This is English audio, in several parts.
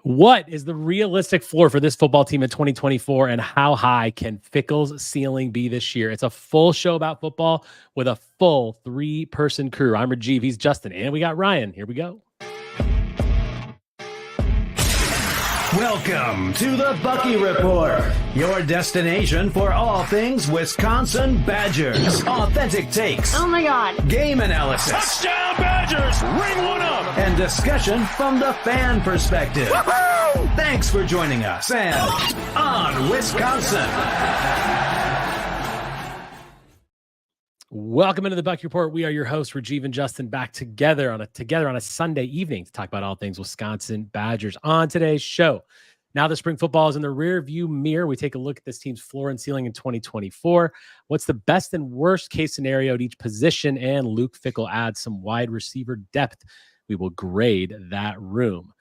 What is the realistic floor for this football team in 2024, and how high can Fickell's ceiling be this year? It's a full show about football with a full 3-person crew. I'm Rajiv, he's Justin, and we got Ryan. Here we go. Welcome to the Bucky Report, your destination for all things Wisconsin Badgers. Authentic takes. Oh my God. Game analysis. Touchdown Badgers! Ring one up! And discussion from the fan perspective. Woo-hoo! Thanks for joining us and on Wisconsin. Welcome into the Bucky Report. We are your hosts, Rajiv and Justin, back together on a Sunday evening to talk about all things Wisconsin Badgers. On today's show, now that spring football is in the rear view mirror, we take a look at this team's floor and ceiling in 2024. What's the best and worst case scenario at each position? And Luke Fickell adds some wide receiver depth. We will grade that room.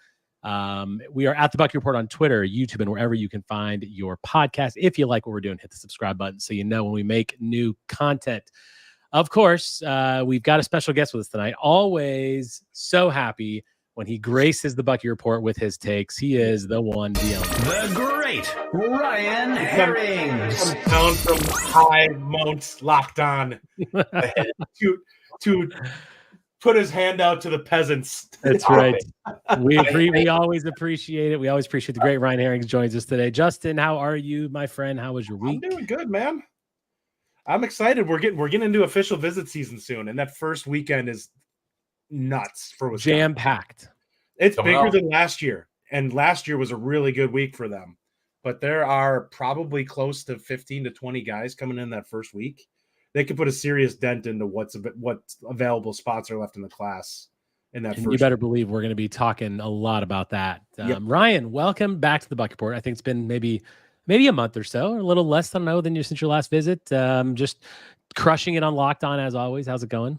We are at the Bucky Report on Twitter, YouTube, and wherever you can find your podcast. If you like what we're doing, hit the subscribe button so you know when we make new content. Of course, we've got a special guest with us tonight. Always so happy when he graces the Bucky Report with his takes. He is the one, the only. The great Ryan Herrings. Down from high mounts locked on to put his hand out to the peasants. That's right. We always appreciate it. We always appreciate the great Ryan Herrings joins us today. Justin, how are you, my friend? How was your week? I'm doing good, man. I'm excited. We're getting into official visit season soon, and that first weekend is nuts for Wisconsin. Jam-packed. It's bigger than last year, and last year was a really good week for them. But there are probably close to 15 to 20 guys coming in that first week. They could put a serious dent into what available spots are left in the class in that first. You better believe we're going to be talking a lot about that. Ryan, welcome back to the Bucky Report. I think it's been maybe a month or so, or a little less than since your last visit. Just crushing it on Locked On as always. How's it going?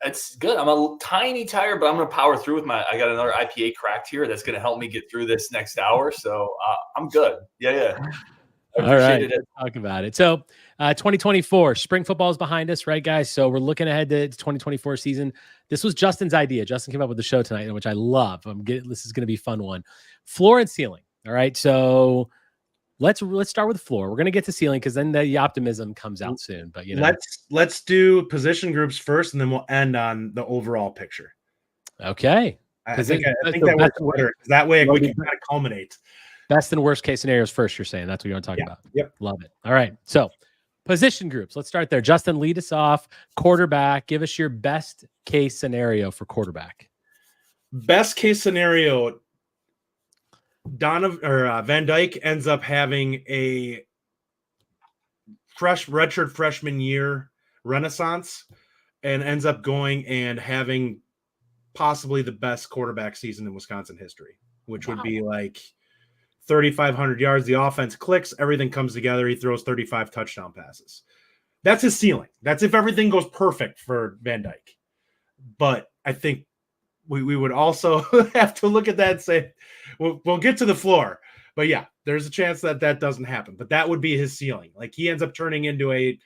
It's good. I'm a tiny tired, but I'm going to power through with I got another IPA cracked here that's going to help me get through this next hour. So I'm good. Yeah. All right. Let's talk about it. So 2024 spring football is behind us, right, guys? So we're looking ahead to 2024 season. This was Justin's idea. Justin came up with the show tonight, which I love. This is going to be a fun one. Floor and ceiling. All right. So let's start with the floor. We're going to get to ceiling because then the optimism comes out soon. But let's do position groups first, and then we'll end on the overall picture. Okay. I think that works better. That way we can kind of culminate. Best and worst case scenarios first. You're saying that's what you want to talk about. Yep. Love it. All right. So position groups. Let's start there. Justin, lead us off. Quarterback. Give us your best case scenario for quarterback. Best case scenario. Van Dyke ends up having a redshirt freshman year renaissance and ends up going and having possibly the best quarterback season in Wisconsin history, which would be like 3,500 yards. The offense clicks, everything comes together. He throws 35 touchdown passes. That's his ceiling. That's if everything goes perfect for Van Dyke. But I think we would also have to look at that and say, we'll get to the floor. But yeah, there's a chance that doesn't happen. But that would be his ceiling. Like he ends up turning into a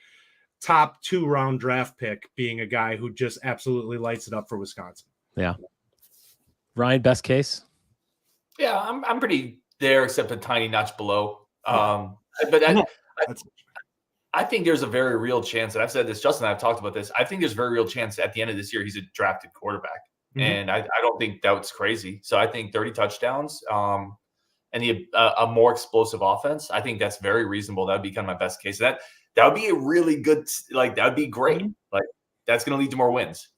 top 2-round draft pick, being a guy who just absolutely lights it up for Wisconsin. Yeah. Ryan, best case? Yeah, I'm pretty there, except a tiny notch below. But I think there's a very real chance, and I've said this, Justin and I have talked about this. I think there's a very real chance at the end of this year he's a drafted quarterback. Mm-hmm. And I don't think that's crazy. So I think 30 touchdowns and a more explosive offense, I think that's very reasonable. That would be kind of my best case. That would be a really good, that would be great. Mm-hmm. Like that's going to lead to more wins.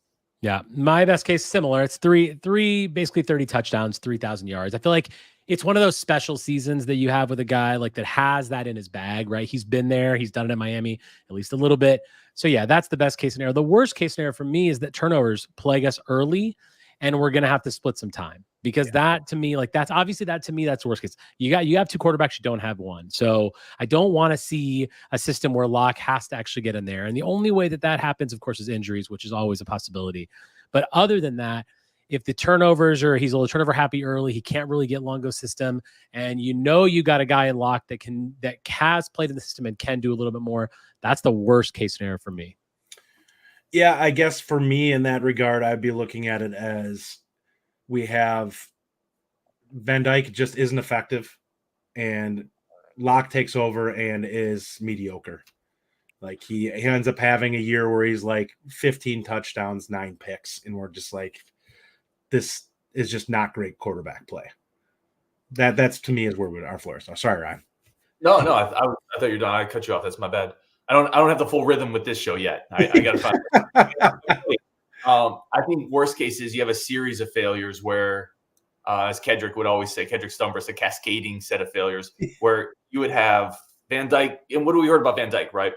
Yeah. My best case, similar. It's three, basically 30 touchdowns, 3,000 yards. I feel like it's one of those special seasons that you have with a guy like that has that in his bag, right? He's been there. He's done it in Miami at least a little bit. So yeah, that's the best case scenario. The worst case scenario for me is that turnovers plague us early and we're going to have to split some time because that to me, that's the worst case. You have 2 quarterbacks, you don't have one. So I don't want to see a system where Locke has to actually get in there. And the only way that happens, of course, is injuries, which is always a possibility. But other than that, if the turnovers or he's a little turnover happy early, he can't really get Longo's system. And you got a guy in Locke that has played in the system and can do a little bit more. That's the worst case scenario for me. Yeah, I guess for me in that regard, I'd be looking at it as we have Van Dyke just isn't effective, and Locke takes over and is mediocre. Like he ends up having a year where he's like 15 touchdowns, 9 picks, and we're just like, this is just not great quarterback play. That's to me is where our floor is. Oh, sorry, Ryan. No, I thought you were done. I cut you off. That's my bad. I don't have the full rhythm with this show yet. I got to find it. I think worst case is you have a series of failures where, as Kedrick would always say, Kedrick Stumbris, a cascading set of failures where you would have Van Dyke. And what do we heard about Van Dyke, right?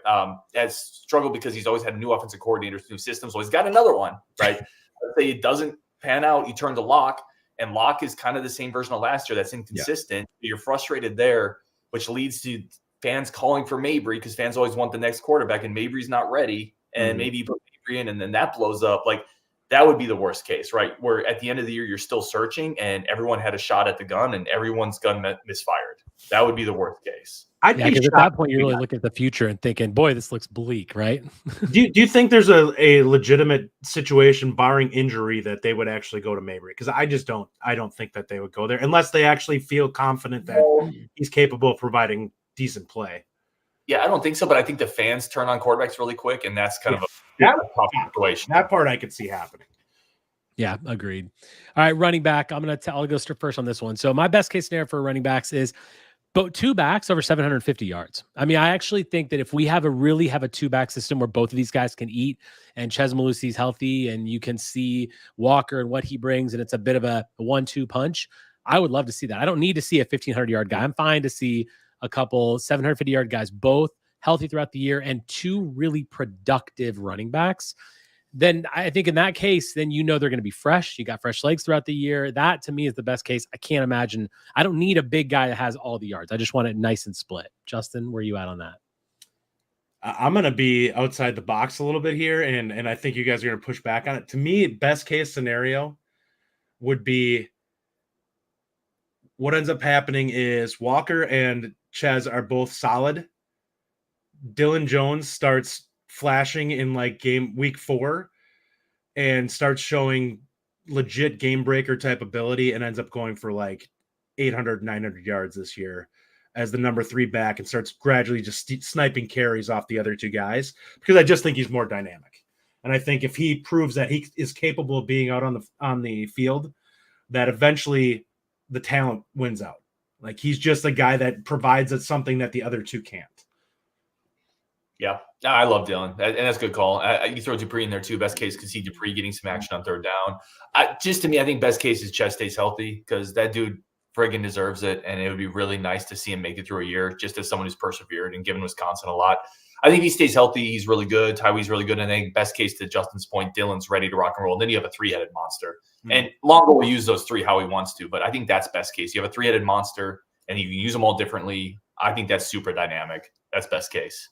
Has struggled because he's always had new offensive coordinators, new systems. So he's got another one, right? Let's say it doesn't pan out. You turn to Locke, and Locke is kind of the same version of last year. That's inconsistent. Yeah. You're frustrated there, which leads to fans calling for Mabry because fans always want the next quarterback, and Mabry's not ready. And maybe you put Mabry in, and then that blows up. Like, that would be the worst case, right? Where at the end of the year, you're still searching, and everyone had a shot at the gun, and everyone's gun misfired. That would be the worst case. Because at that point, you're really looking at the future and thinking, boy, this looks bleak, right? do you think there's a legitimate situation, barring injury, that they would actually go to Mabry? Because I don't think that they would go there unless they actually feel confident that he's capable of providing decent play. Yeah, I don't think so, but I think the fans turn on quarterbacks really quick, and that's kind of a tough situation. That part I could see happening. Yeah, agreed. All right, running back. I'll go first on this one. So my best case scenario for running backs is but 2 backs over 750 yards. I mean, I actually think that if we have a 2-back system where both of these guys can eat and Chez Malusi's healthy and you can see Walker and what he brings, and it's a bit of a 1-2 punch, I would love to see that. I don't need to see a 1,500-yard guy. I'm fine to see a couple 750-yard guys, both healthy throughout the year, and 2 really productive running backs. Then I think in that case, then they're going to be fresh. You got fresh legs throughout the year. That to me is the best case. I can't imagine. I don't need a big guy that has all the yards. I just want it nice and split. Justin, where are you at on that? I'm going to be outside the box a little bit here, and I think you guys are going to push back on it. To me, best case scenario would be what ends up happening is Walker and Chez are both solid. Dylan Jones starts flashing in like week 4 and starts showing legit game breaker type ability and ends up going for like 800, 900 yards this year as the number 3 back and starts gradually just sniping carries off the other 2 guys, because I just think he's more dynamic. And I think if he proves that he is capable of being out on the field, that eventually the talent wins out. Like, he's just a guy that provides us something that the other 2 can't. Yeah, I love Dylan, and that's a good call. You throw Dupree in there too. Best case could see Dupree getting some action on 3rd down. To me, I think best case is Chez stays healthy, because that dude friggin' deserves it, and it would be really nice to see him make it through a year, just as someone who's persevered and given Wisconsin a lot. I think he stays healthy. He's really good. Tywee's really good. And I think best case, to Justin's point, Dylan's ready to rock and roll. And then you have a 3-headed monster. And Longo will use those 3 how he wants to, but I think that's best case. You have a 3-headed monster, and you can use them all differently. I think that's super dynamic. That's best case.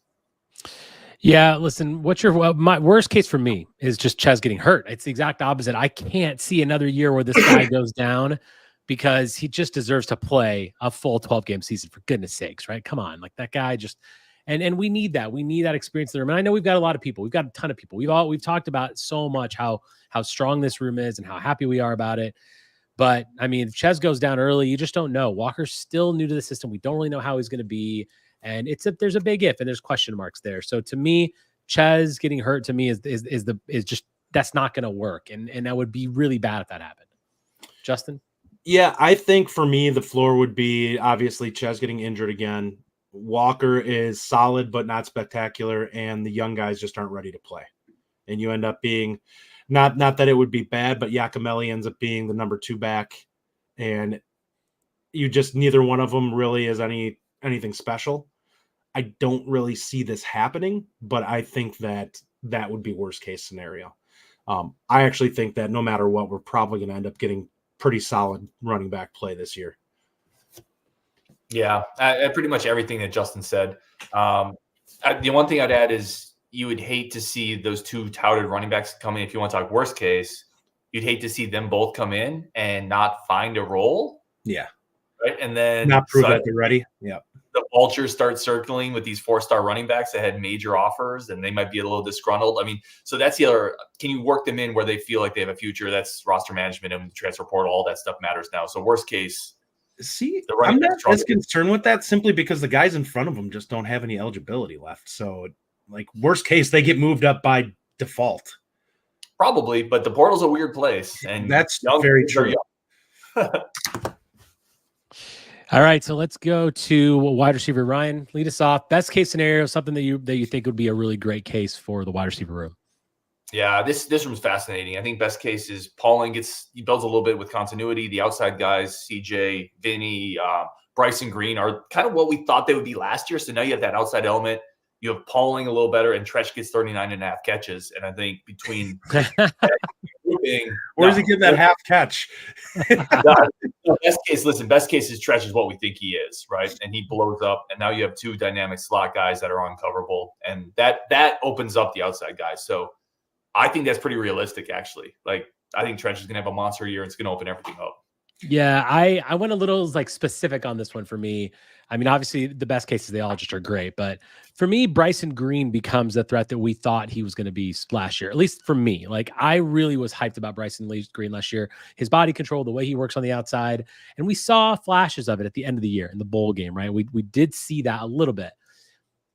Yeah, listen, my worst case for me is just Chez getting hurt. It's the exact opposite. I can't see another year where this guy goes down, because he just deserves to play a full 12-game season, for goodness sakes, right? Come on. Like, that guy just and we need that. We need that experience in the room. And I know we've got a lot of people. We've got a ton of people. We've talked about so much how strong this room is and how happy we are about it. But I mean, if Chez goes down early, you just don't know. Walker's still new to the system. We don't really know how he's going to be. And there's a big if, and there's question marks there. So to me, Chez getting hurt to me is just, that's not going to work. And that would be really bad if that happened. Justin? Yeah, I think for me, the floor would be obviously Chez getting injured again. Walker is solid, but not spectacular. And the young guys just aren't ready to play. And you end up being not that it would be bad, but Yakimelli ends up being the number 2 back. And you just, neither one of them really is anything special. I don't really see this happening, but I think that would be worst case scenario. I actually think that no matter what, we're probably going to end up getting pretty solid running back play this year. Yeah, pretty much everything that Justin said. The one thing I'd add is you would hate to see those 2 touted running backs come in. If you want to talk worst case, you'd hate to see them both come in and not find a role. Yeah. Right. And then not prove that they're ready. Yeah. the vultures start circling with these 4-star running backs that had major offers, and they might be a little disgruntled. I mean, so that's the other. Can you work them in where they feel like they have a future? That's roster management and transfer portal. All that stuff matters now. So worst case, I'm not as concerned with that simply because the guys in front of them just don't have any eligibility left. So, like, worst case, they get moved up by default. Probably, but the portal's a weird place, and that's very true. All right, so let's go to wide receiver. Ryan, lead us off. Best case scenario, something that you think would be a really great case for the wide receiver room. Yeah, this room's fascinating. I think best case is Pauling he builds a little bit with continuity. The outside guys, CJ, Vinny, Bryson Green are kind of what we thought they would be last year. So now you have that outside element. You have Pauling a little better, and Tresh gets 39.5 catches. And I think between where does he get that half catch? Best case is Tresh is what we think he is, right? And he blows up. And now you have 2 dynamic slot guys that are uncoverable, and that opens up the outside guys. So I think that's pretty realistic, actually. Like, I think Tresh is going to have a monster year. And it's going to open everything up. Yeah, I went a little like specific on this one for me. I mean, obviously the best cases, they all just are great. But for me, Bryson Green becomes the threat that we thought he was going to be last year, at least for me. Like, I really was hyped about Bryson Green last year. His body control, the way he works on the outside. And we saw flashes of it at the end of the year in the bowl game, right? We did see that a little bit.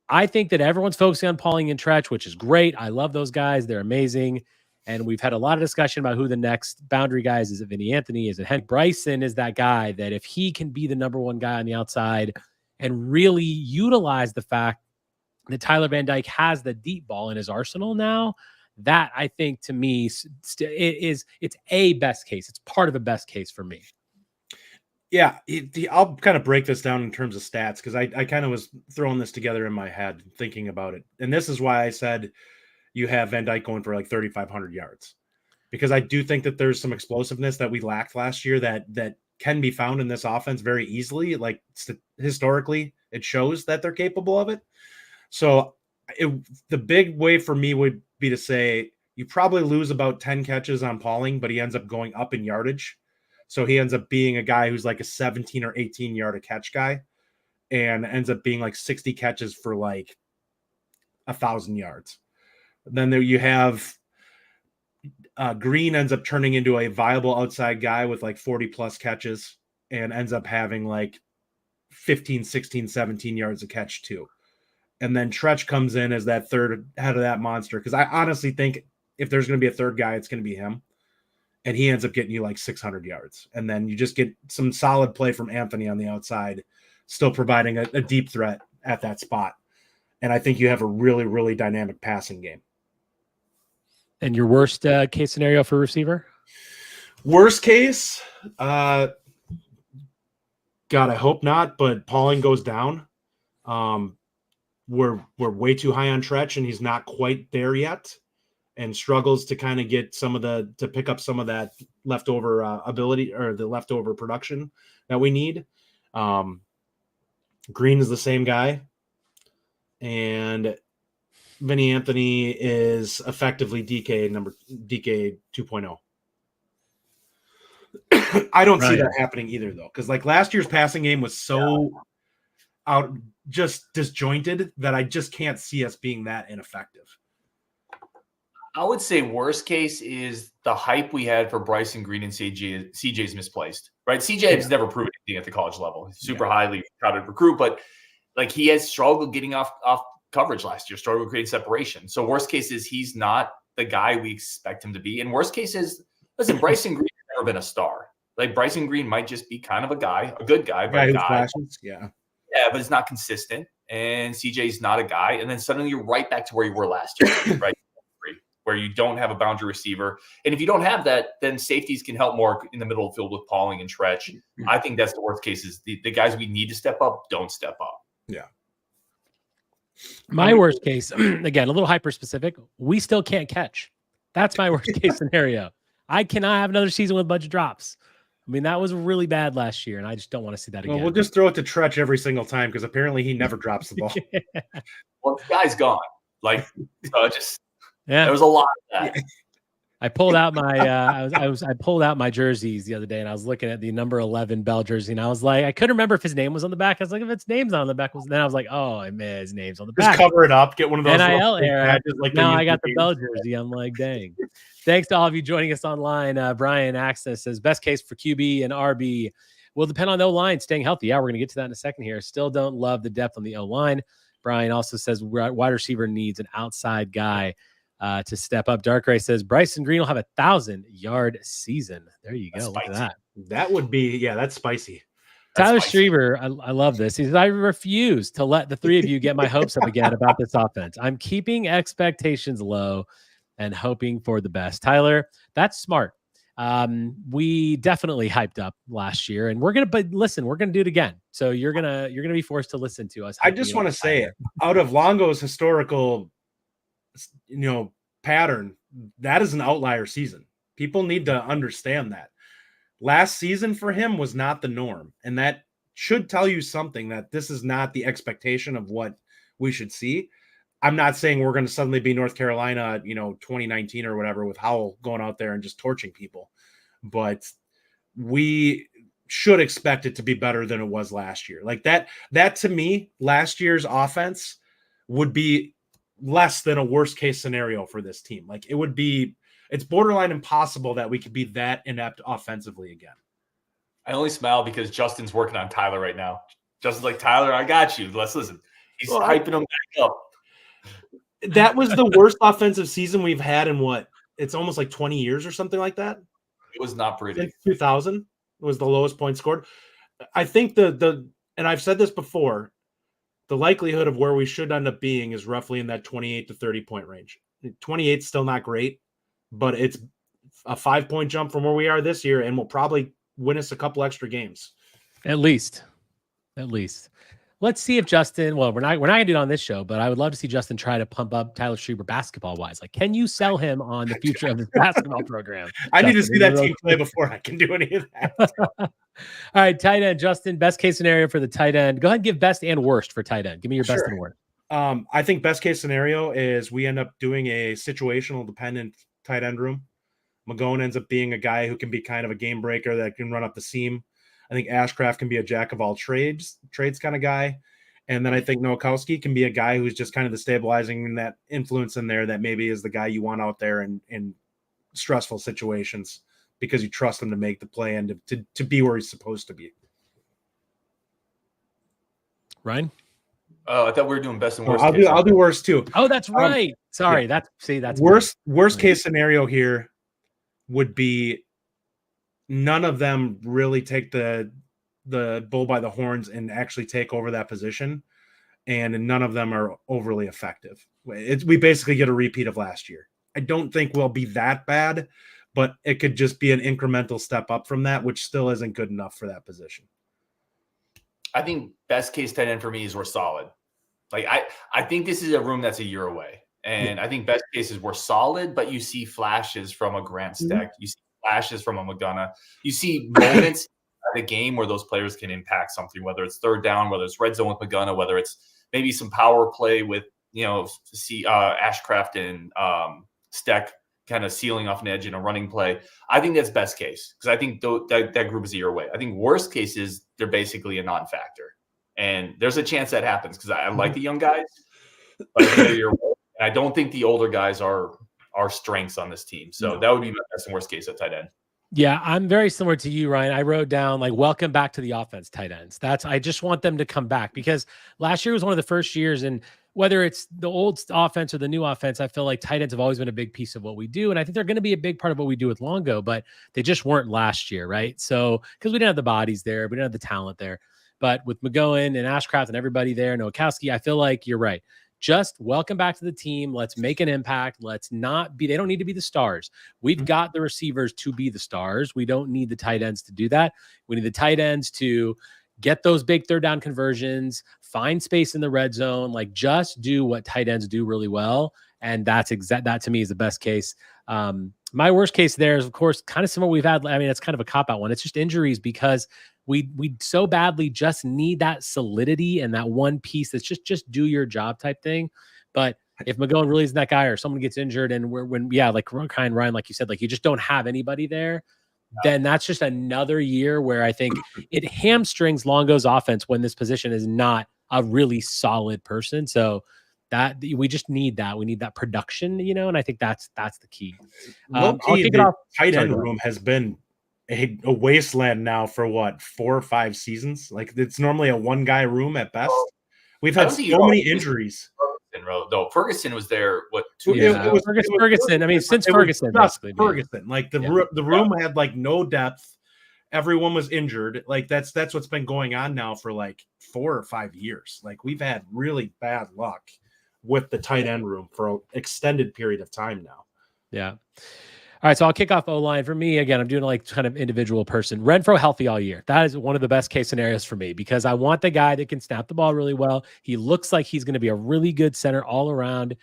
I think that everyone's focusing on Pauling and Tresh, which is great. I love those guys. They're amazing. And we've had a lot of discussion about who the next boundary guys is. It Vinny Anthony? Is it Henry? Bryson is that guy that if he can be the number 1 guy on the outside and really utilize the fact that Tyler Van Dyke has the deep ball in his arsenal now, that I think to me it's a best case. It's part of a best case for me. Yeah, I'll kind of break this down in terms of stats because I kind of was throwing this together in my head, thinking about it. And this is why I said you have Van Dyke going for like 3,500 yards, because I do think that there's some explosiveness that we lacked last year that can be found in this offense very easily. Like, historically, it shows that they're capable of it. So the big way for me would be to say you probably lose about 10 catches on Pauling, but he ends up going up in yardage. So he ends up being a guy who's like a 17 or 18 yard a catch guy and ends up being like 60 catches for like 1,000 yards. Then there you have Green ends up turning into a viable outside guy with like 40 plus catches and ends up having like 15, 16, 17 yards a catch too. And then Tresh comes in as that third head of that monster. Because I honestly think if there's going to be a third guy, it's going to be him. And he ends up getting you like 600 yards. And then you just get some solid play from Anthony on the outside, still providing a deep threat at that spot. And I think you have a really, really dynamic passing game. And your worst case scenario for receiver? Worst case, God, I hope not. But Pauling goes down. We're way too high on Tresh, and he's not quite there yet, and struggles to kind of get to pick up some of that leftover ability or the leftover production that we need. Green is the same guy, and Vinny Anthony is effectively DK 2.0. I don't see that happening either, though, because like last year's passing game was so just disjointed that I just can't see us being that ineffective. I would say worst case is the hype we had for Bryson Green and CJ's misplaced, right? CJ has never proven anything at the college level. He's super highly touted recruit, but like he has struggled getting off coverage last year, struggled creating separation. So worst case is he's not the guy we expect him to be. And worst case is, listen, Bryson Green has never been a star. Like Bryson Green might just be kind of a guy, a good guy, but a guy. Yeah, but it's not consistent. And CJ's not a guy. And then suddenly you're right back to where you were last year, right? Where you don't have a boundary receiver. And if you don't have that, then safeties can help more in the middle of the field with Pauling and Tresh. I think that's the worst case is the guys we need to step up don't step up. Yeah. My worst case, again, a little hyper specific, we still can't catch. That's my worst case scenario. I cannot have another season with a bunch of drops. I mean, that was really bad last year, and I just don't want to see that again. Well, we'll just throw it to Tresh every single time because apparently he never drops the ball. Well, the guy's gone. Like, so just there was a lot of that. I pulled out my I pulled out my jerseys the other day, and I was looking at the number 11 Bell jersey, and I was like, I couldn't remember if his name was on the back. I was like, if its name's on the back, then I was like, oh, I mean, his name's on the back. Just cover it up. Get one of those NIL era. badges like now I got the Bell jersey. I'm like, dang. Thanks to all of you joining us online. Brian Access says best case for QB and RB will depend on the O-line staying healthy. Yeah, we're going to get to that in a second here. Still don't love the depth on the O-line. Brian also says wide receiver needs an outside guy to step up. Dark Ray says Bryson Green will have 1,000-yard season. There you go. Look at that. That would be, that's spicy. Tyler Strieber, I love this. He says, I refuse to let the three of you get my hopes up again about this offense. I'm keeping expectations low and hoping for the best. Tyler, that's smart. We definitely hyped up last year, and we're gonna do it again. So you're gonna be forced to listen to us. I just want to say it out of Longo's historical, pattern, that is an outlier season. People need to understand that. Last season for him was not the norm, and that should tell you something that this is not the expectation of what we should see. I'm not saying we're going to suddenly be North Carolina, 2019 or whatever, with Howell going out there and just torching people, but we should expect it to be better than it was last year. Like that to me, last year's offense would be less than a worst case scenario for this team. Like it's borderline impossible that we could be that inept offensively again. I only smile because Justin's working on Tyler right now. Justin's like, Tyler, I got you. Let's listen. He's hyping him back up. That was the worst offensive season we've had in it's almost like 20 years or something like that. It was not pretty. Since 2000 was the lowest point scored. I think and I've said this before, the likelihood of where we should end up being is roughly in that 28 to 30 point range. 28 is still not great, but it's a 5-point jump from where we are this year, and will probably win us a couple extra games. At least. Let's see if Justin, we're not gonna do it on this show, but I would love to see Justin try to pump up Tyler Strieber basketball wise. Like, can you sell him on the future of his basketball program? I need to see that team play before I can do any of that. All right, tight end, Justin, best case scenario for the tight end. Go ahead and give best and worst for tight end. Give me your best and worst. I think best case scenario is we end up doing a situational dependent tight end room. McGowan ends up being a guy who can be kind of a game breaker that can run up the seam. I think Ashcraft can be a jack of all trades kind of guy. And then I think Nowakowski can be a guy who's just kind of the stabilizing and that influence in there that maybe is the guy you want out there in stressful situations because you trust him to make the play and to be where he's supposed to be. Ryan? Oh, I thought we were doing best and worst. I'll do worst too. Oh, that's right. Sorry. Yeah. That's worst case scenario here would be none of them really take the bull by the horns and actually take over that position, and none of them are overly effective. We basically get a repeat of last year. I don't think we'll be that bad, but it could just be an incremental step up from that, which still isn't good enough for that position. I think best case tight end for me is we're solid. Like I think this is a room that's a year away. And I think best case is we're solid, but you see flashes from a Grant Steck. You see flashes from a McDonough. You see moments of the game where those players can impact something, whether it's third down, whether it's red zone with McDonough, whether it's maybe some power play with, Ashcraft and Steck kind of sealing off an edge in a running play. I think that's best case because I think that group is a year away. I think worst case is they're basically a non-factor. And there's a chance that happens because I like the young guys, but I don't think the older guys are strengths on this team. So that would be my best and worst case at tight end. Yeah, I'm very similar to you, Ryan. I wrote down welcome back to the offense, tight ends. I just want them to come back because last year was one of the first years, and whether it's the old offense or the new offense, I feel like tight ends have always been a big piece of what we do. And I think they're going to be a big part of what we do with Longo, but they just weren't last year, right? So, because we didn't have the bodies there, we didn't have the talent there. But with McGowan and Ashcraft and everybody there, Nowakowski, I feel like you're right. Just welcome back to the team. Let's make an impact. They don't need to be the stars. We've got the receivers to be the stars. We don't need the tight ends to do that. We need the tight ends to get those big third down conversions, find space in the red zone, just do what tight ends do really well. And that to me is the best case. My worst case there is, of course, kind of similar we've had. I mean, it's kind of a cop-out one. It's just injuries because we so badly just need that solidity and that one piece that's just do your job type thing. But if McGowan really isn't that guy, or someone gets injured, and like Ryan, like you said, like you just don't have anybody there, then that's just another year where I think it hamstrings Longo's offense when this position is not a really solid person. So that we just need that. We need that production, and I think that's the key. I'll kick it off. Tight end room has been a wasteland now for 4 or 5 seasons. Like it's normally a one guy room at best. We've had so many injuries. Ferguson was there. What? 2 years ago? It was Ferguson. I mean, since Ferguson, basically. Ferguson. Like the room had like no depth. Everyone was injured. Like that's what's been going on now for like 4 or 5 years. Like we've had really bad luck with the tight end room for an extended period of time now. Yeah. All right, so I'll kick off O-line. For me, again, I'm doing like kind of individual person. Renfrow healthy all year. That is one of the best case scenarios for me because I want the guy that can snap the ball really well. He looks like he's going to be a really good center all around.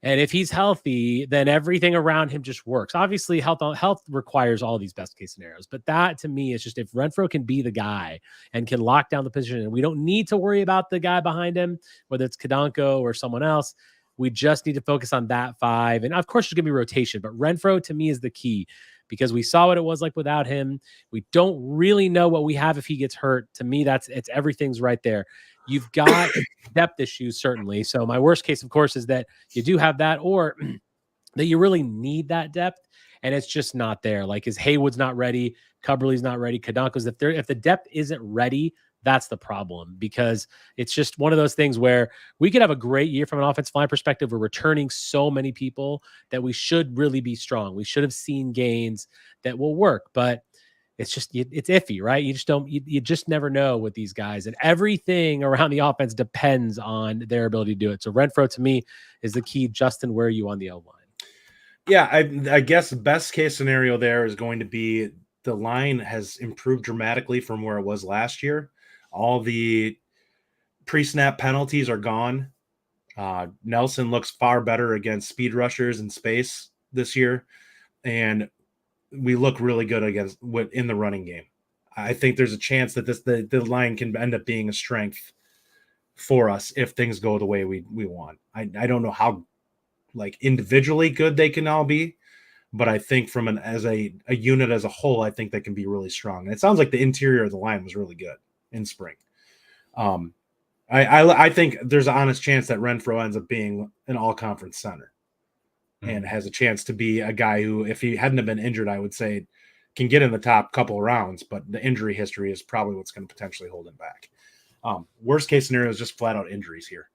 And if he's healthy, then everything around him just works. Obviously, health requires all these best case scenarios. But that, to me, is just if Renfrow can be the guy and can lock down the position, and we don't need to worry about the guy behind him, whether it's Kadonko or someone else. We just need to focus on that 5. And of course, there's going to be rotation, but Renfrow to me is the key because we saw what it was like without him. We don't really know what we have if he gets hurt. To me, it's everything's right there. You've got depth issues, certainly. So my worst case, of course, is that you do have that or that you really need that depth and it's just not there. Like is Haywood's not ready. Cubberley's not ready. Kadonko's if the depth isn't ready, that's the problem because it's just one of those things where we could have a great year from an offensive line perspective. We're returning so many people that we should really be strong. We should have seen gains that will work, but it's just, it's iffy, right? You just never know with these guys and everything around the offense depends on their ability to do it. So Renfrow to me is the key. Justin, where are you on the O-line? Yeah, I guess the best case scenario there is going to be the line has improved dramatically from where it was last year. All the pre-snap penalties are gone. Nelson looks far better against speed rushers in space this year, and we look really good in the running game. I think there's a chance that the line can end up being a strength for us if things go the way we want. I don't know how like individually good they can all be, but I think from as a unit as a whole, I think they can be really strong. And it sounds like the interior of the line was really good in spring. I think there's an honest chance that Renfrow ends up being an all-conference center and has a chance to be a guy who, if he hadn't have been injured, I would say can get in the top couple of rounds, but the injury history is probably what's going to potentially hold him back. Worst case scenario is just flat out injuries here.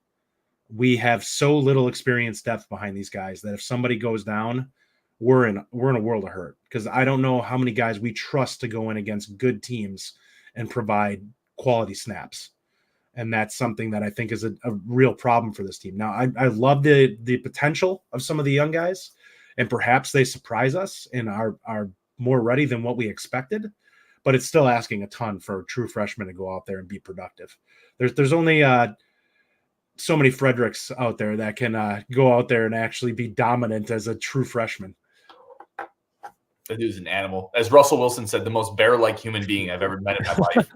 We have so little experience depth behind these guys that if somebody goes down, we're in a world of hurt because I don't know how many guys we trust to go in against good teams and provide quality snaps. And that's something that I think is a real problem for this team. Now, I love the potential of some of the young guys, and perhaps they surprise us and are more ready than what we expected, but it's still asking a ton for true freshmen to go out there and be productive. There's only so many Fredericks out there that can go out there and actually be dominant as a true freshman. That dude's an animal. As Russell Wilson said, the most bear-like human being I've ever met in my life.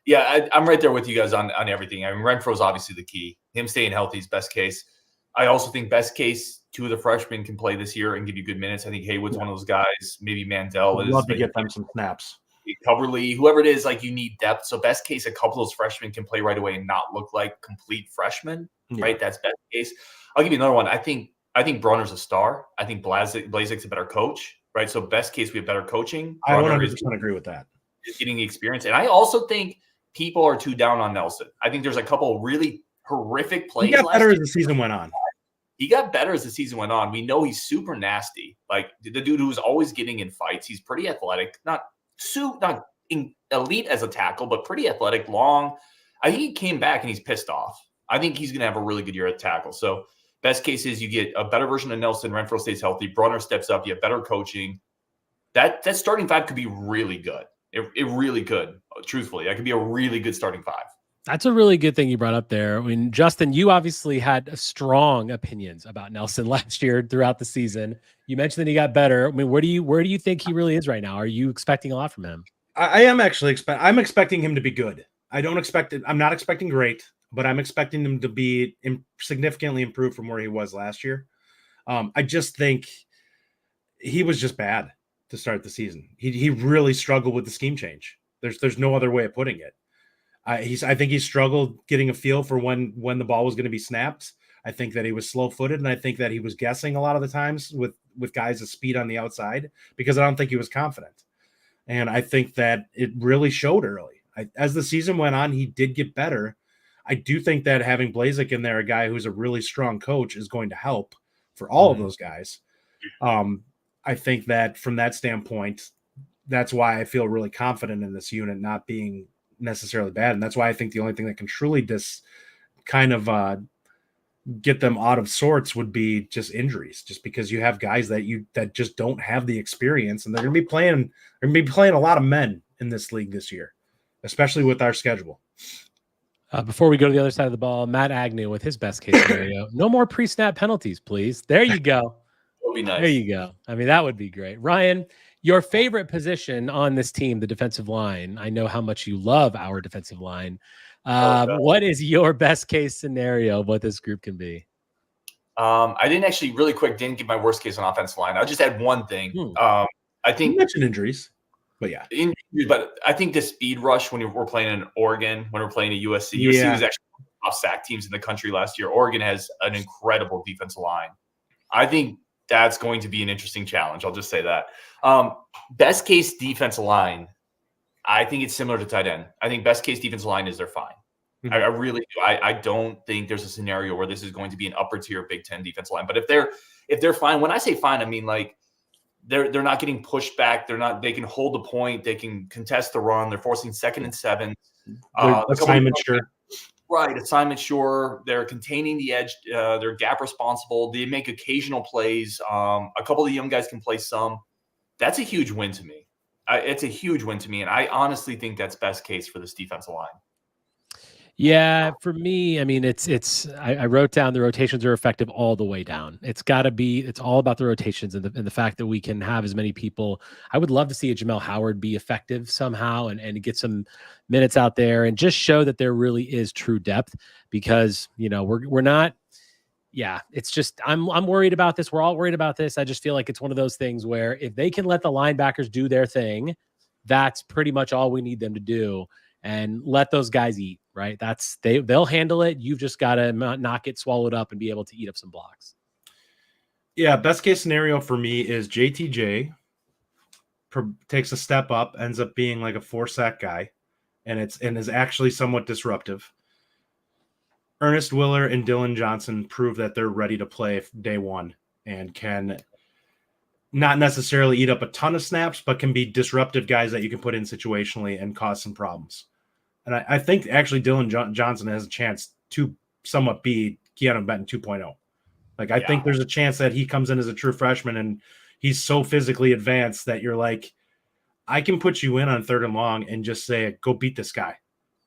Yeah, I'm right there with you guys on everything. I mean, Renfrow's obviously the key. Him staying healthy is best case. I also think best case, 2 of the freshmen can play this year and give you good minutes. I think Haywood's one of those guys. Maybe Mandel. I'd love to get them some snaps. Cubberley, whoever it is, like you need depth. So best case, a couple of those freshmen can play right away and not look like complete freshmen, right? That's best case. I'll give you another one. I think Bronner's a star. I think Blazek's a better coach, right? So best case, we have better coaching. I 100% agree with that. Is getting the experience. And I also think people are too down on Nelson. I think there's a couple of really horrific plays. He got better as the season went on. He got better as the season went on. We know he's super nasty. Like the dude who's always getting in fights. He's pretty athletic. Not elite as a tackle, but pretty athletic, long. I think he came back and he's pissed off. I think he's going to have a really good year at tackle. So best case is you get a better version of Nelson. Renfrow stays healthy. Bronner steps up. You have better coaching. That starting 5 could be really good. It really could. Truthfully, that could be a really good starting 5. That's a really good thing you brought up there. I mean, Justin, you obviously had strong opinions about Nelson last year throughout the season. You mentioned that he got better. I mean, where do you think he really is right now? Are you expecting a lot from him? I am actually I'm expecting him to be good. I'm not expecting great. but I'm expecting him to be significantly improved from where he was last year. I just think he was just bad to start the season. He really struggled with the scheme change. There's no other way of putting it. I think he struggled getting a feel for when the ball was going to be snapped. I think that he was slow-footed, and I think that he was guessing a lot of the times with guys' speed on the outside because I don't think he was confident. And I think that it really showed early. As the season went on, he did get better. I do think that having Blazek in there, a guy who's a really strong coach, is going to help for all of those guys. I think that from that standpoint, that's why I feel really confident in this unit not being necessarily bad. And that's why I think the only thing that can truly get them out of sorts would be just injuries, just because you have guys that just don't have the experience, and they're going to be playing a lot of men in this league this year, especially with our schedule. Before we go to the other side of the ball, Matt Agnew with his best case scenario. No more pre-snap penalties, please. There you go. That would be nice. There you go. I mean, that would be great. Ryan, your favorite position on this team, the defensive line. I know how much you love our defensive line. What is your best case scenario of what this group can be? I didn't give my worst case on offensive line. I'll just add one thing. I think you mentioned injuries. But yeah, but I think the speed rush when we're playing in Oregon, when we're playing at USC, USC was actually one of the top sack teams in the country last year. Oregon has an incredible defensive line. I think that's going to be an interesting challenge. I'll just say that. Best case defensive line, I think it's similar to tight end. I think best case defensive line is they're fine. Mm-hmm. I really do. I don't think there's a scenario where this is going to be an upper tier Big Ten defensive line. But if they're fine, when I say fine, I mean like they're not getting pushed back. They can hold the point. They can contest the run. They're forcing 2nd and 7. Assignment sure. Right. Assignment sure. They're containing the edge. They're gap responsible. They make occasional plays. A couple of the young guys can play some. That's a huge win to me. It's a huge win to me. And I honestly think that's best case for this defensive line. Yeah, for me, I mean, I wrote down the rotations are effective all the way down. It's all about the rotations and the fact that we can have as many people. I would love to see a Jamel Howard be effective somehow and get some minutes out there and just show that there really is true depth, because, we're not. Yeah, it's just I'm worried about this. We're all worried about this. I just feel like it's one of those things where if they can let the linebackers do their thing, that's pretty much all we need them to do, and let those guys eat. Right. They'll handle it. You've just got to not get swallowed up and be able to eat up some blocks. Yeah. Best case scenario for me is JTJ takes a step up, ends up being like a 4-sack guy, and is actually somewhat disruptive. Ernest Willer and Dylan Johnson prove that they're ready to play day one and can not necessarily eat up a ton of snaps, but can be disruptive guys that you can put in situationally and cause some problems. And I think actually Dylan Johnson has a chance to somewhat be Keanu Benton 2.0. Like, I think there's a chance that he comes in as a true freshman and he's so physically advanced that you're like, I can put you in on 3rd and long and just say, go beat this guy,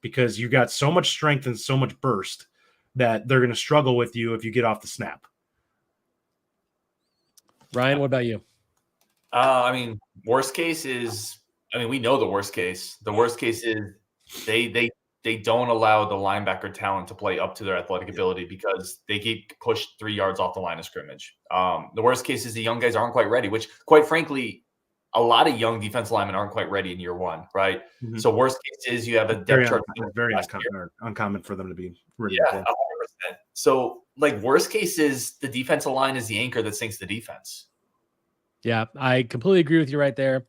because you got so much strength and so much burst that they're going to struggle with you if you get off the snap. Ryan, what about you? Worst case is, we know the worst case. The worst case is they don't allow the linebacker talent to play up to their athletic ability because they get pushed 3 yards off the line of scrimmage. The worst case is the young guys aren't quite ready, which, quite frankly, a lot of young defensive linemen aren't quite ready in year one, right? Mm-hmm. So worst case is you have a depth chart. Very uncommon for them to be ready. Yeah, 100%. So, worst case is the defensive line is the anchor that sinks the defense. Yeah, I completely agree with you right there.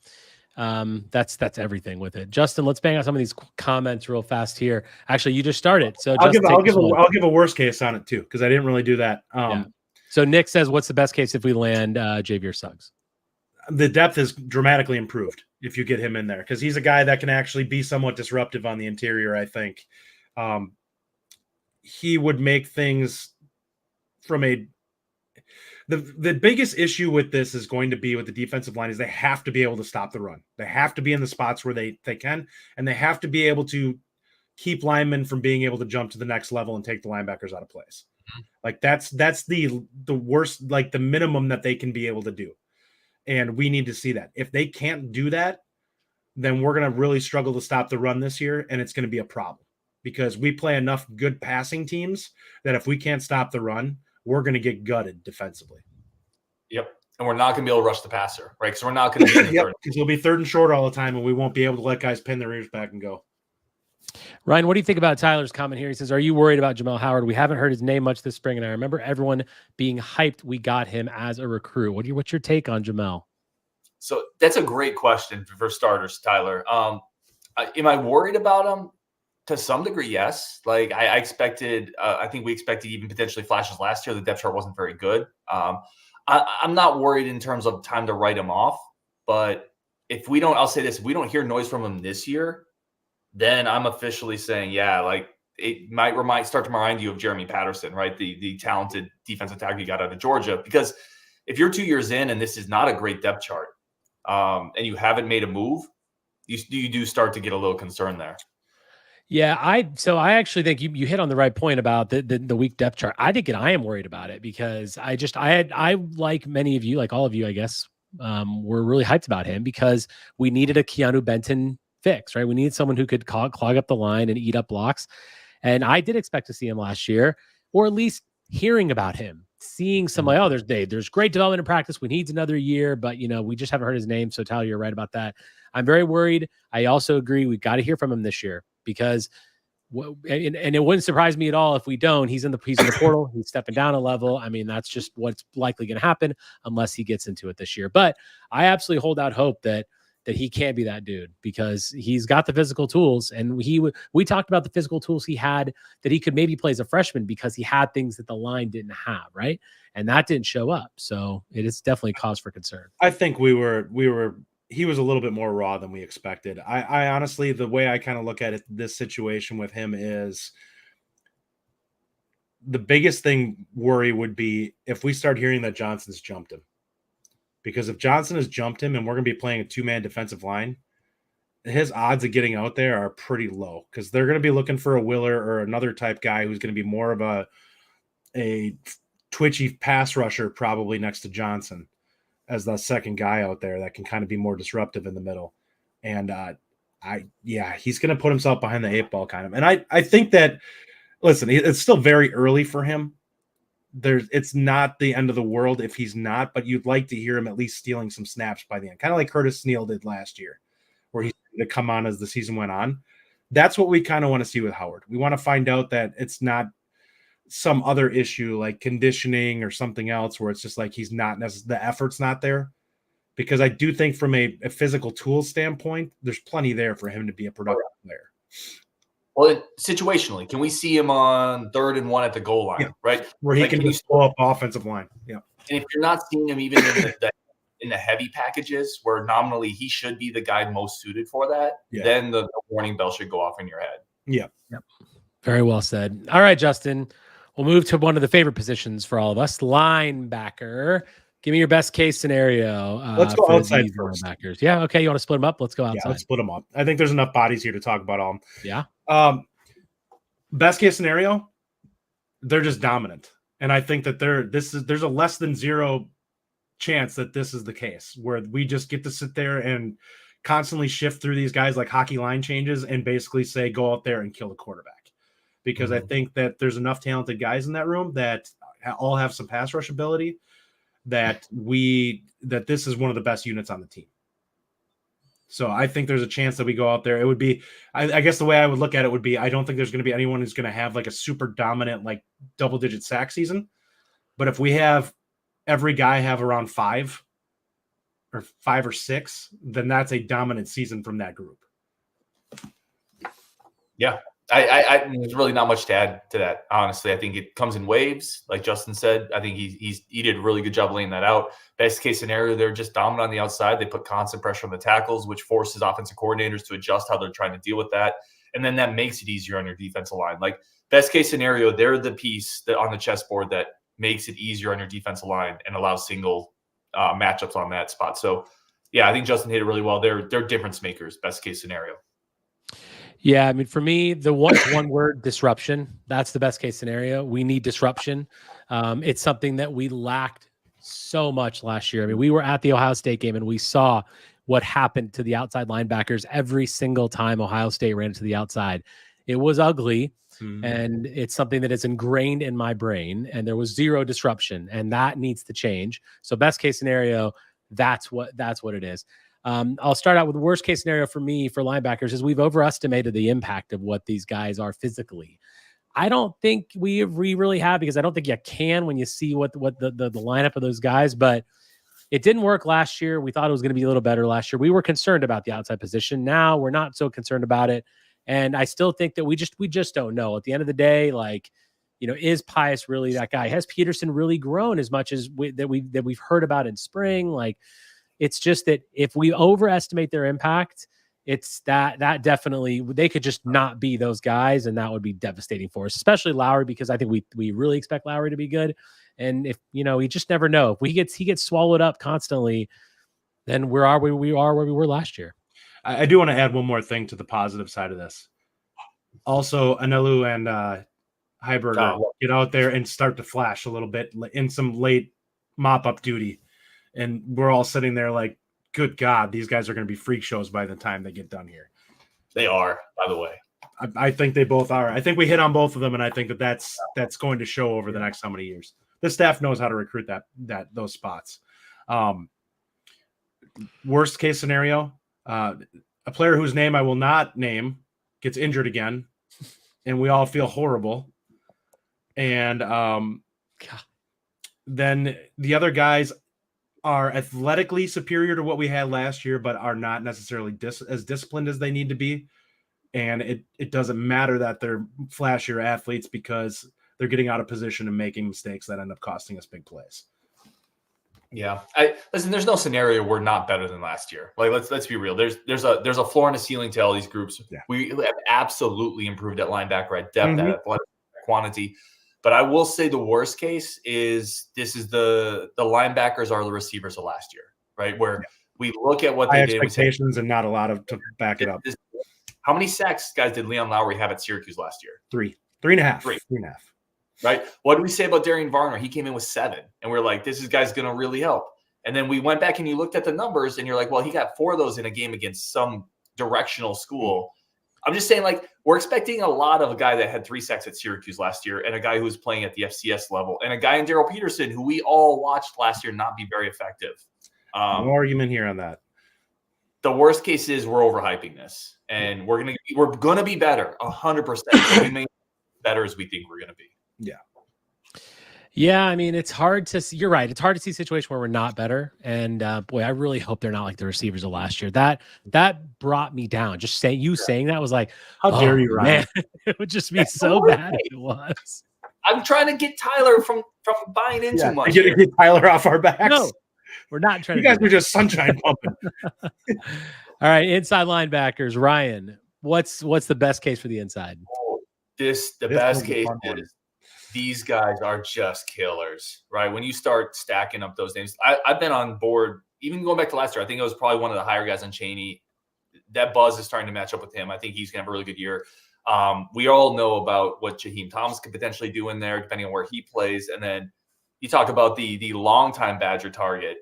That's everything with it. Justin, let's bang out some of these comments real fast here. Actually, you just started, so I'll give a worst case on it too, because I didn't really do that. So Nick says, what's the best case if we land Javier Suggs? The depth is dramatically improved if you get him in there, because he's a guy that can actually be somewhat disruptive on the interior. I think he would make things from the biggest issue with this is going to be with the defensive line is they have to be able to stop the run. They have to be in the spots where they can, and they have to be able to keep linemen from being able to jump to the next level and take the linebackers out of place. Like that's the worst, like the minimum that they can be able to do. And we need to see that. If they can't do that, then we're going to really struggle to stop the run this year, and it's going to be a problem. because we play enough good passing teams that if we can't stop the run, we're going to get gutted defensively. Yep. And we're not going to be able to rush the passer, right? Because we're not going to be in the third. Because we'll be third and short all the time, and we won't be able to let guys pin their ears back and go. Ryan, what do you think about Tyler's comment here? He says, are you worried about Jamel Howard? We haven't heard his name much this spring, and I remember everyone being hyped we got him as a recruit. What's your take on Jamel? So that's a great question for starters, Tyler. Am I worried about him? To some degree, yes. Like I expected, I think we expected even potentially flashes last year. The depth chart wasn't very good. I'm not worried in terms of time to write him off, but if we don't, I'll say this, if we don't hear noise from him this year, then I'm officially saying, yeah, like it might start to remind you of Jeremy Patterson, right? The talented defensive tackle you got out of Georgia. Because if you're 2 years in and this is not a great depth chart, and you haven't made a move, you do start to get a little concerned there. Yeah, I actually think you hit on the right point about the weak depth chart. I am worried about it because I like many of you, like all of you, I guess, were really hyped about him because we needed a Keanu Benton fix, right? We needed someone who could clog up the line and eat up blocks. And I did expect to see him last year, or at least hearing about him, seeing some like, there's great development in practice. We need another year, but we just haven't heard his name. So Tyler, you're right about that. I'm very worried. I also agree. We've got to hear from him this year because, and it wouldn't surprise me at all if we don't. He's in the portal. He's stepping down a level. I mean, that's just what's likely going to happen unless he gets into it this year. But I absolutely hold out hope that he can't be that dude because he's got the physical tools. And we talked about the physical tools he had that he could maybe play as a freshman because he had things that the line didn't have, right? And that didn't show up. So it is definitely cause for concern. I think he was a little bit more raw than we expected. I honestly, the way I kind of look at it, this situation with him is the biggest worry would be if we start hearing that Johnson's jumped him. Because if Johnson has jumped him and we're going to be playing a two-man defensive line, his odds of getting out there are pretty low because they're going to be looking for a Willer or another type guy who's going to be more of a twitchy pass rusher probably next to Johnson as the second guy out there that can kind of be more disruptive in the middle. And he's going to put himself behind the eight ball kind of. And I think that, listen, it's still very early for him. It's not the end of the world if he's not, but you'd like to hear him at least stealing some snaps by the end, kind of like Curtis Neal did last year, where he's going to come on as the season went on. That's what we kind of want to see with Howard. We want to find out that it's not some other issue like conditioning or something else where it's just like he's not the effort's not there. Because I do think from a physical tool standpoint, there's plenty there for him to be a productive player. Well, situationally, can we see him on 3rd and 1 at the goal line, right? Where he can just pull up offensive line. Yeah. And if you're not seeing him even in the heavy packages where nominally he should be the guy most suited for that, then the warning bell should go off in your head. Yeah. Yep. Very well said. All right, Justin, we'll move to one of the favorite positions for all of us, linebacker. Give me your best case scenario. Let's go outside first. Linebackers. Yeah. Okay. You want to split them up? Let's go outside. Yeah, let's split them up. I think there's enough bodies here to talk about all. Yeah. Best case scenario, they're just dominant. And I think that there's a less than zero chance that this is the case where we just get to sit there and constantly shift through these guys like hockey line changes and basically say, go out there and kill the quarterback. Because I think that there's enough talented guys in that room that all have some pass rush ability that this is one of the best units on the team. So I think there's a chance that we go out there. It would be, I guess the way I would look at it would be, I don't think there's going to be anyone who's going to have like a super dominant, like double-digit sack season. But if we have every guy have around 5 or 6, then that's a dominant season from that group. Yeah. There's really not much to add to that. Honestly, I think it comes in waves. Like Justin said, I think he did a really good job laying that out. Best case scenario, they're just dominant on the outside. They put constant pressure on the tackles, which forces offensive coordinators to adjust how they're trying to deal with that. And then that makes it easier on your defensive line. Like best case scenario, they're the piece that on the chessboard that makes it easier on your defensive line and allows single matchups on that spot. So yeah, I think Justin hit it really well. They're difference makers, best case scenario. Yeah, I mean, for me, the one word, disruption. That's the best case scenario. We need disruption. It's something that we lacked so much last year. I mean, we were at the Ohio State game and we saw what happened to the outside linebackers every single time Ohio State ran to the outside. It was ugly. Mhm. And it's something that is ingrained in my brain, and there was zero disruption, and that needs to change. So best case scenario, that's what it is. I'll start out with the worst case scenario for me for linebackers is we've overestimated the impact of what these guys are physically. I don't think we really have, because I don't think you can when you see what the lineup of those guys, but it didn't work last year. We thought it was going to be a little better last year. We were concerned about the outside position. Now we're not so concerned about it. And I still think that we just don't know. At the end of the day, like, is Pius really that guy? Has Peterson really grown as much as we've heard about in spring? Like, it's just that if we overestimate their impact, it's that definitely they could just not be those guys, and that would be devastating for us, especially Lowry, because I think we really expect Lowry to be good. And if you just never know, if he gets swallowed up constantly, then we are where we were last year. I do want to add one more thing to the positive side of this. Also, Anelu and Heiberger get out there and start to flash a little bit in some late mop-up duty. And we're all sitting there like, good God, these guys are going to be freak shows by the time they get done here. They are, by the way. I think they both are. I think we hit on both of them, and I think that's going to show over the next how many years. The staff knows how to recruit those spots. Worst case scenario, a player whose name I will not name gets injured again, and we all feel horrible. And then the other guys are athletically superior to what we had last year, but are not necessarily as disciplined as they need to be. And it doesn't matter that they're flashier athletes, because they're getting out of position and making mistakes that end up costing us big plays. Yeah. Listen, there's no scenario we're not better than last year. Like, let's be real. There's a floor and a ceiling to all these groups. Yeah. We have absolutely improved at linebacker, at depth, at athletic quantity. But I will say the worst case is the linebackers are the receivers of last year, right? Where we look at what they did. Expectations and not a lot of to back it up. How many sacks, guys, did Leon Lowry have at Syracuse last year? 3. 3.5. Right? What did we say about Darian Varner? He came in with 7, and we're like, this guy's going to really help. And then we went back and you looked at the numbers, and you're like, well, he got 4 of those in a game against some directional school. I'm just saying, like, we're expecting a lot of a guy that had 3 sacks at Syracuse last year, and a guy who was playing at the FCS level, and a guy in Darrell Peterson who we all watched last year not be very effective. No argument here on that. The worst case is we're overhyping this, and we're gonna be better 100%. We may be better as we think we're gonna be. Yeah, I mean, it's hard to see. You're right. It's hard to see a situation where we're not better. And boy, I really hope they're not like the receivers of last year. That brought me down. Just saying that was like, how dare you, Ryan? Man, it would just be so bad if it was. I'm trying to get Tyler from buying in too much. Get Tyler off our backs. No, we're not trying. You guys are just sunshine pumping. All right, inside linebackers, Ryan. What's the best case for the inside? The best case is these guys are just killers, right? When you start stacking up those names, I've been on board, even going back to last year, I think it was probably one of the higher guys on Chaney. That buzz is starting to match up with him. I think he's going to have a really good year. We all know about what Jaheim Thomas could potentially do in there, depending on where he plays. And then you talk about the longtime Badger target.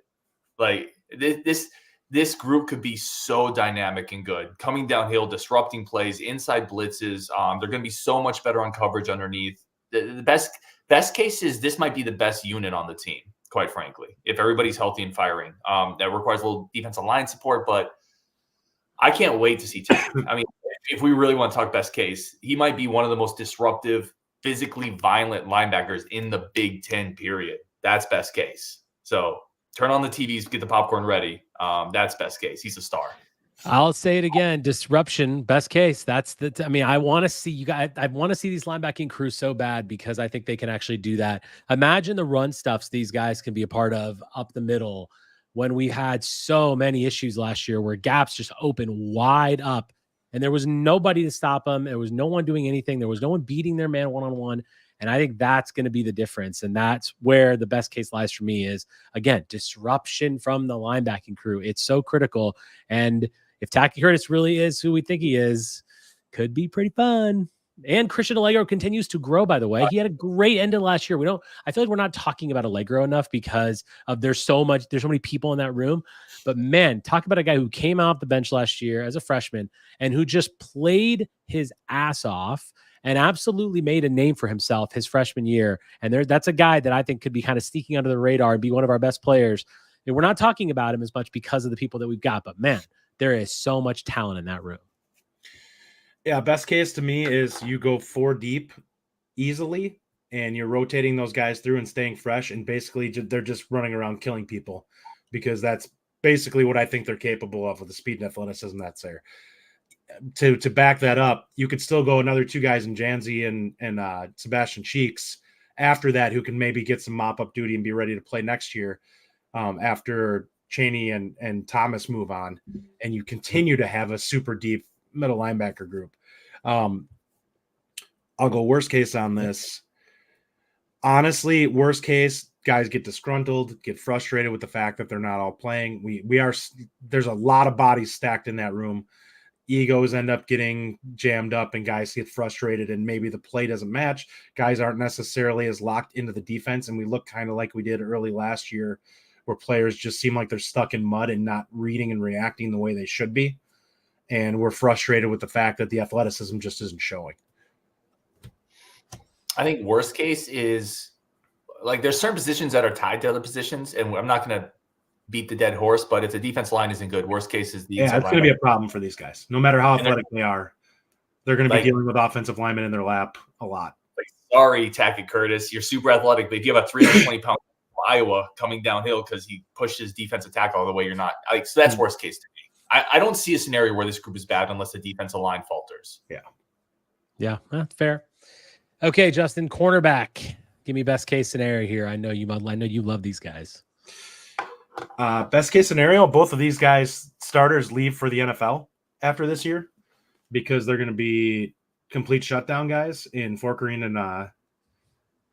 Like, this group could be so dynamic and good. Coming downhill, disrupting plays, inside blitzes. They're going to be so much better on coverage underneath. The best case is this might be the best unit on the team, quite frankly, if everybody's healthy and firing. That requires a little defensive line support, but I can't wait to see Tim. I mean, if we really want to talk best case, he might be one of the most disruptive, physically violent linebackers in the Big Ten, period. That's best case. So turn on the TVs, get the popcorn ready. That's best case. He's a star. I'll say it again. Disruption, best case. I mean, I want to see you guys. I want to see these linebacking crews so bad, because I think they can actually do that. Imagine the run stuffs these guys can be a part of up the middle, when we had so many issues last year where gaps just open wide up and there was nobody to stop them. There was no one doing anything. There was no one beating their man one-on-one. And I think that's going to be the difference. And that's where the best case lies for me is, again, disruption from the linebacking crew. It's so critical. And if Tacky Curtis really is who we think he is, could be pretty fun. And Christian Allegro continues to grow, by the way. He had a great end of last year. I feel like we're not talking about Allegro enough because there's so many people in that room. But man, talk about a guy who came off the bench last year as a freshman and who just played his ass off and absolutely made a name for himself his freshman year. And that's a guy that I think could be kind of sneaking under the radar and be one of our best players. And we're not talking about him as much because of the people that we've got, but man, there is so much talent in that room. Yeah, best case to me is you go 4 deep easily, and you're rotating those guys through and staying fresh, and basically they're just running around killing people because that's basically what I think they're capable of with the speed and athleticism that's there. To back that up, you could still go another 2 guys in Janzi and Sebastian Cheeks after that who can maybe get some mop-up duty and be ready to play next year after Chaney and Thomas move on, and you continue to have a super deep middle linebacker group. I'll go worst case on this. Honestly, worst case, guys get disgruntled, get frustrated with the fact that they're not all playing. There's a lot of bodies stacked in that room. Egos end up getting jammed up and guys get frustrated and maybe the play doesn't match. Guys aren't necessarily as locked into the defense, and we look kind of like we did early last year where players just seem like they're stuck in mud and not reading and reacting the way they should be. And we're frustrated with the fact that the athleticism just isn't showing. I think worst case is like there's certain positions that are tied to other positions, and I'm not going to beat the dead horse, but if the defense line isn't good, worst case is the it's going to be a problem for these guys. No matter how athletic they are, they're going to be dealing with offensive linemen in their lap a lot. Like, sorry, Tackett Curtis, you're super athletic, but if you have a 320-pound Iowa coming downhill because he pushed his defensive tackle all the way, you're not. So that's worst case to me. I don't see a scenario where this group is bad unless the defensive line falters. Yeah, that's fair. Okay, Justin, cornerback. Give me best case scenario here. I know you love these guys. Best case scenario, both of these guys starters leave for the NFL after this year because they're going to be complete shutdown guys in Forkerine and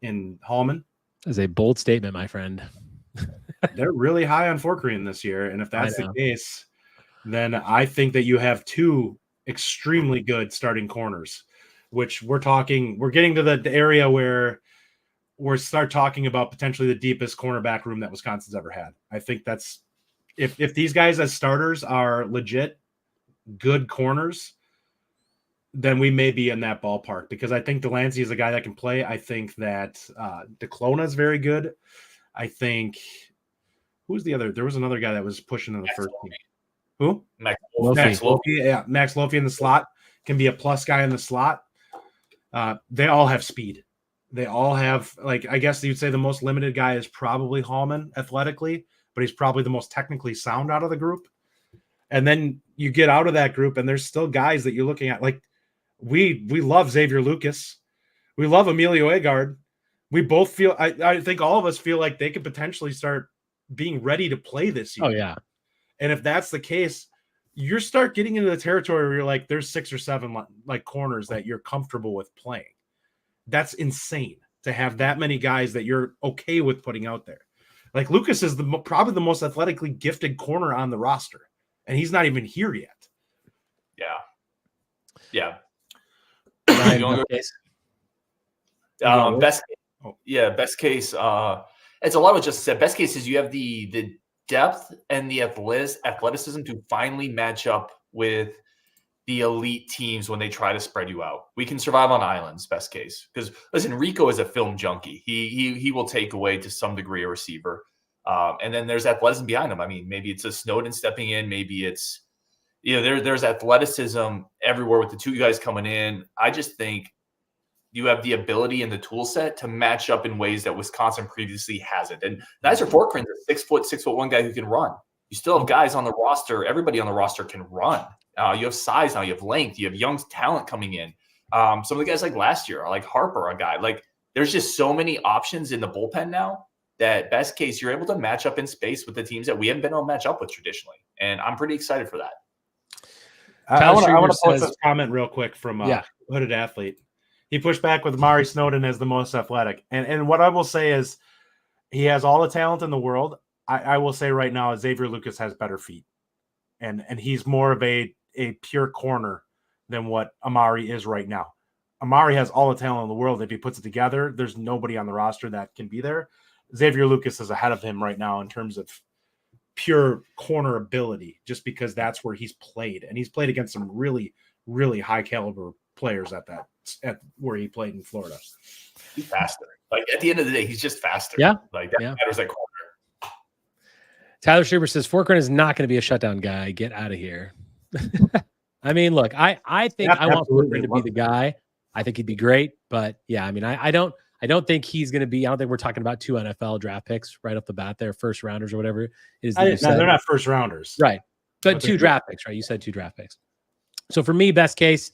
in Hallman. That's a bold statement, my friend. They're really high on Forkerine this year, and if that's the case, then I think that you have 2 extremely good starting corners, which we're getting to the area where we're start talking about potentially the deepest cornerback room that Wisconsin's ever had. I think that's if these guys as starters are legit good corners, then we may be in that ballpark because I think Delancey is a guy that can play. I think that DeClona is very good. I think who's the other? There was another guy that was pushing in the first team. Who? Max Lofi. Yeah, Max Lofi in the slot can be a plus guy in the slot. They all have speed. They all have, like, I guess you'd say the most limited guy is probably Hallman athletically, but he's probably the most technically sound out of the group. And then you get out of that group, and there's still guys that you're looking at. Like, we love Xavier Lucas. We love Emilio Agard. We both feel, I think all of us feel like they could potentially start being ready to play this year. Oh, yeah. And if that's the case, you start getting into the territory where you're like, there's 6 or 7 like corners that you're comfortable with playing. That's insane to have that many guys that you're okay with putting out there. Like Lucas is probably the most athletically gifted corner on the roster, and he's not even here yet. Yeah. Best case. It's a lot of just said. Best case is you have the depth and the athleticism to finally match up with the elite teams when they try to spread you out. We can survive on islands, best case. Because listen, Rico is a film junkie. He will take away to some degree a receiver. And then there's athleticism behind him. I mean, maybe it's a Snowden stepping in, maybe it's there's athleticism everywhere with the 2 guys coming in. I just think you have the ability and the tool set to match up in ways that Wisconsin previously hasn't. And Nizer Forkrin's a 6'1" guy who can run. You still have guys on the roster. Everybody on the roster can run. You have size now. You have length. You have young talent coming in. Some of the guys like last year, like Harper, a guy. Like there's just so many options in the bullpen now that best case you're able to match up in space with the teams that we haven't been able to match up with traditionally. And I'm pretty excited for that. I want to post this comment real quick from Hooded Athlete. He pushed back with Mari Snowden as the most athletic. And what I will say is he has all the talent in the world. I will say right now, Xavier Lucas has better feet. And he's more of a pure corner than what Amari is right now. Amari has all the talent in the world. If he puts it together, there's nobody on the roster that can be there. Xavier Lucas is ahead of him right now in terms of pure corner ability, just because that's where he's played, and he's played against some really, really high caliber players at where he played in Florida. He's faster. Like at the end of the day, he's just faster. Yeah, like that matters at corner. Tyler Schreiber says Forkern is not going to be a shutdown guy. Get out of here. I mean, look, I think I want Forkern to be the guy. I think he'd be great, but yeah, I mean, I don't think he's going to be. I don't think we're talking about 2 NFL draft picks right off the bat. They're first rounders or whatever it is. No, they're not first rounders, right? But 2 draft picks, right? You said 2 draft picks. So for me, best case,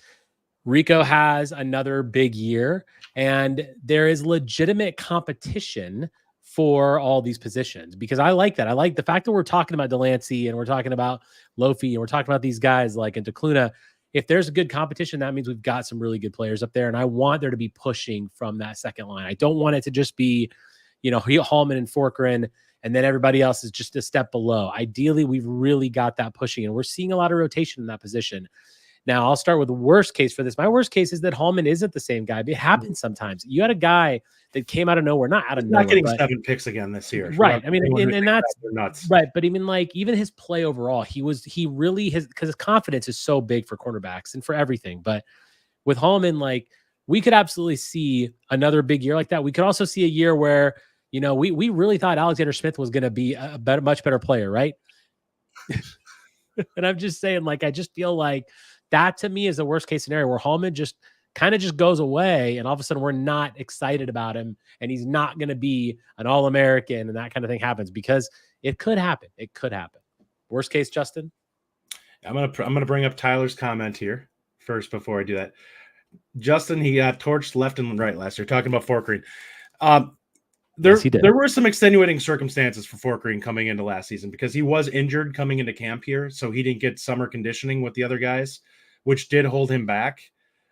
Rico has another big year, and there is legitimate competition for all these positions, because I like that. I like the fact that we're talking about Delancey and we're talking about Lofi and we're talking about these guys like Ntakluna. If there's a good competition, that means we've got some really good players up there, and I want there to be pushing from that second line. I don't want it to just be, Hallman and Forkern, and then everybody else is just a step below. Ideally, we've really got that pushing, and we're seeing a lot of rotation in that position. Now, I'll start with the worst case for this. My worst case is that Hallman isn't the same guy. It happens sometimes. You had a guy that came out of nowhere, not out of nowhere. Not getting 7 picks again this year. Right. I mean, and that's nuts. Right. But even his play overall, because his confidence is so big for cornerbacks and for everything. But with Hallman, we could absolutely see another big year like that. We could also see a year where, we really thought Alexander Smith was going to be a much better player, right? And I'm just saying, I just feel like that to me is the worst case scenario, where Hallman just goes away, and all of a sudden we're not excited about him, and he's not going to be an All-American, and that kind of thing happens, because it could happen. It could happen. Worst case, Justin? I'm gonna bring up Tyler's comment here first before I do that. Justin, he got torched left and right last year, talking about Forkern. There were some extenuating circumstances for Forkern coming into last season, because he was injured coming into camp here, so he didn't get summer conditioning with the other guys, which did hold him back.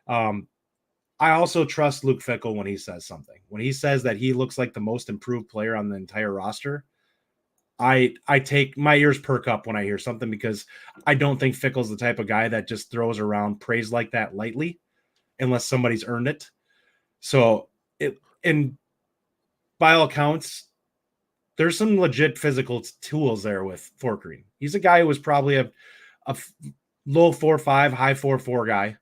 I also trust Luke Fickell when he says something. When he says that he looks like the most improved player on the entire roster, I take my ears perk up when I hear something, because I don't think Fickell's the type of guy that just throws around praise like that lightly unless somebody's earned it. So by all accounts, there's some legit physical tools there with Forkern. He's a guy who was probably a low 4.5, high 4.4 guy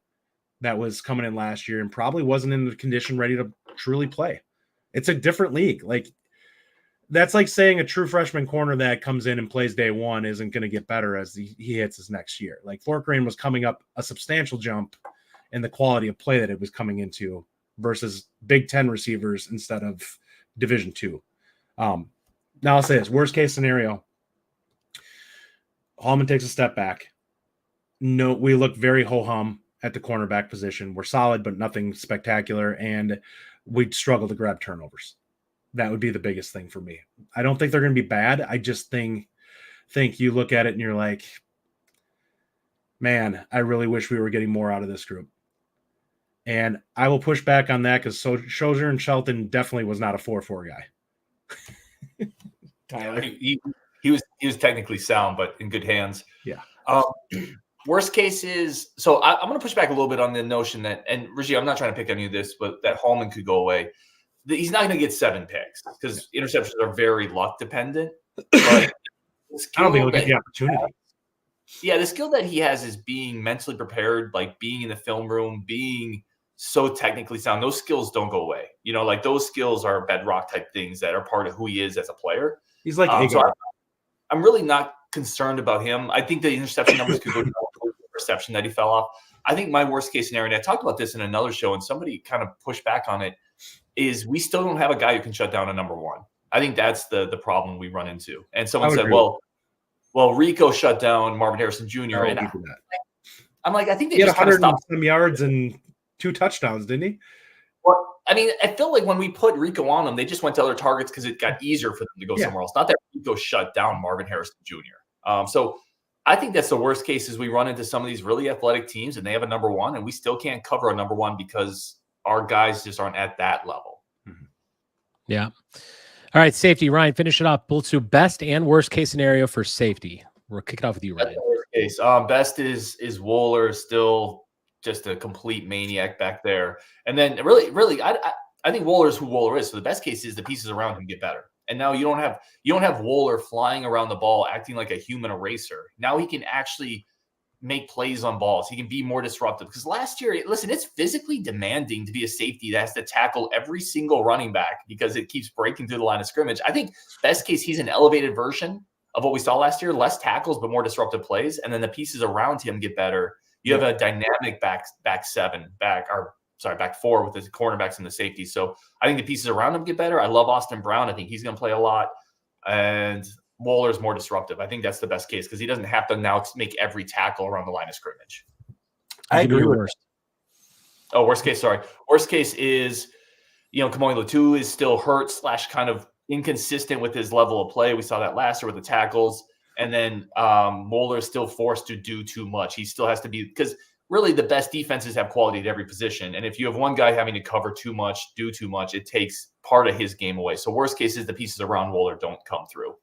that was coming in last year and probably wasn't in the condition ready to truly play. It's a different league. That's like saying a true freshman corner that comes in and plays day one isn't going to get better as he hits his next year. Forkern was coming up a substantial jump in the quality of play that it was coming into versus Big Ten receivers instead of Division II. Now I'll say this: worst case scenario, Hallman takes a step back. No, we look very ho-hum at the cornerback position. We're solid, but nothing spectacular, and we'd struggle to grab turnovers. That would be the biggest thing for me. I don't think they're going to be bad. I just think you look at it and you're like, man, I really wish we were getting more out of this group. And I will push back on that, because Shozier and Shelton definitely was not a 4-4 guy. Tyler, he was technically sound, but in good hands. Yeah. Worst case is, so I'm going to push back a little bit on the notion that, and Reggie, I'm not trying to pick any of this, but that Hallman could go away. He's not going to get 7 picks, because interceptions are very luck dependent. But I don't think he'll get the opportunity. Yeah, the skill that he has is being mentally prepared, being in the film room, being so technically sound. Those skills don't go away. Those skills are bedrock type things that are part of who he is as a player. He's like, so I'm really not concerned about him. I think the interception numbers could go down with the perception that he fell off. I think my worst case scenario, and I talked about this in another show, and somebody kind of pushed back on it, is we still don't have a guy who can shut down a number one. I think that's the problem we run into. And someone said, well, Rico shut down Marvin Harrison Jr. And I'm like, I think they had just kind of 100 stopped. some yards and 2 touchdowns, didn't he? Well, I mean, I feel like when we put Rico on them, they just went to other targets because it got easier for them to go somewhere else. Not that Rico shut down Marvin Harrison Jr. So I think that's the worst case, is we run into some of these really athletic teams and they have a number one, and we still can't cover a number one because our guys just aren't at that level. Mm-hmm. Yeah. All right, safety. Ryan, finish it up. We'll do best and worst case scenario for safety. We'll kick it off with you, Ryan. Worst case. Best is Wooler still just a complete maniac back there. And then really, I think Wooler's who Wooler is. So the best case is the pieces around him get better. And now you don't have Wooler flying around the ball, acting like a human eraser. Now he can actually make plays on balls. He can be more disruptive. Because last year, listen, it's physically demanding to be a safety that has to tackle every single running back because it keeps breaking through the line of scrimmage. I think best case, he's an elevated version of what we saw last year, less tackles, but more disruptive plays. And then the pieces around him get better. You have a dynamic back four with the cornerbacks and the safeties. So I think the pieces around him get better. I love Austin Brown. I think he's going to play a lot. And Wooler's more disruptive. I think that's the best case because he doesn't have to now make every tackle around the line of scrimmage. I agree with worst. Oh, worst case. Sorry. Worst case is, Kamoi Latu is still hurt / kind of inconsistent with his level of play. We saw that last year with the tackles. And then Moeller is still forced to do too much. He still has to be, because really the best defenses have quality at every position. And if you have one guy having to cover too much, do too much, it takes part of his game away. So worst case is the pieces around Wooler don't come through.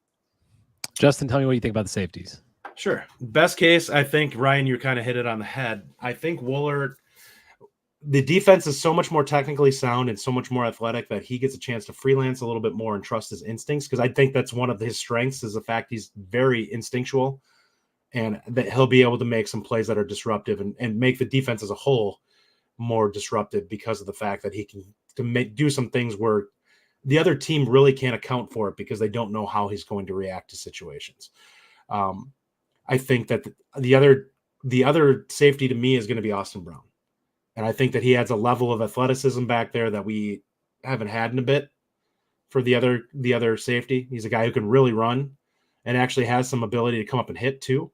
Justin, tell me what you think about the safeties. Sure. Best case, I think, Ryan, you kind of hit it on the head. I think Wooler, the defense is so much more technically sound and so much more athletic that he gets a chance to freelance a little bit more and trust his instincts, because I think that's one of his strengths is the fact he's very instinctual and that he'll be able to make some plays that are disruptive and make the defense as a whole more disruptive because of the fact that he can do some things where the other team really can't account for it because they don't know how he's going to react to situations. I think that the other safety to me is going to be Austin Brown. And I think that he adds a level of athleticism back there that we haven't had in a bit for the other safety. He's a guy who can really run and actually has some ability to come up and hit too.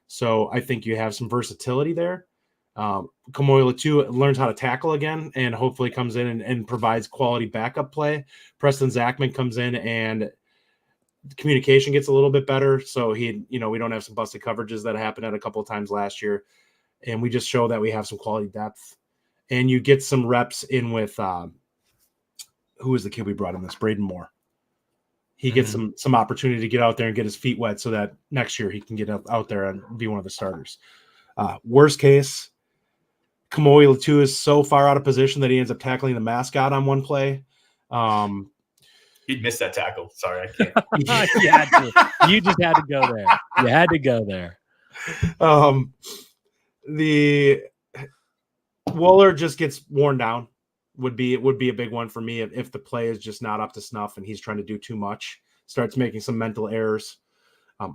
So I think you have some versatility there. Kamoi Latu learns how to tackle again and hopefully comes in and provides quality backup play. Preston Zachman comes in and communication gets a little bit better. So we don't have some busted coverages that happened at a couple of times last year. And we just show that we have some quality depth. And you get some reps in with who is the kid we brought in this? Braden Moore. He gets some opportunity to get out there and get his feet wet so that next year he can get out there and be one of the starters. Worst case, Kamoi Latu is so far out of position that he ends up tackling the mascot on one play. He'd miss that tackle. Sorry, I can't. You had to. You just had to go there. You had to go there. The Wooler just gets worn down. Would be a big one for me if the play is just not up to snuff and he's trying to do too much, starts making some mental errors.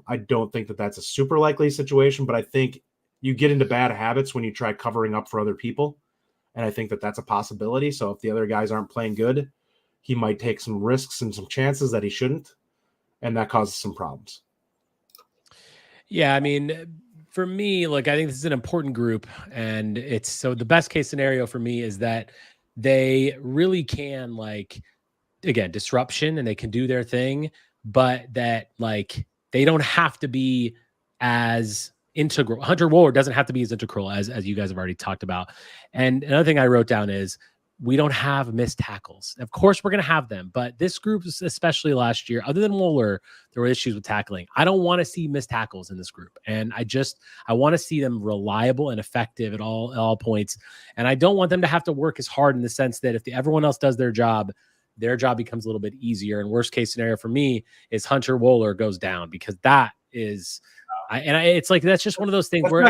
I don't think that that's a super likely situation, but I think you get into bad habits when you try covering up for other people. And I think that that's a possibility. So if the other guys aren't playing good, he might take some risks and some chances that he shouldn't. And that causes some problems. Yeah. I mean, for me, look, I think this is an important group, and so the best case scenario for me is that they really can, again, disruption, and they can do their thing, but that they don't have to be as integral. Hunter Wooler doesn't have to be as integral as you guys have already talked about. And another thing I wrote down is we don't have missed tackles. Of course, we're going to have them, but this group, especially last year, other than Wooler, there were issues with tackling. I don't want to see missed tackles in this group. And I want to see them reliable and effective at all points. And I don't want them to have to work as hard in the sense that if everyone else does their job becomes a little bit easier. And worst case scenario for me is Hunter Wooler goes down, because that is, it's that's just one of those things where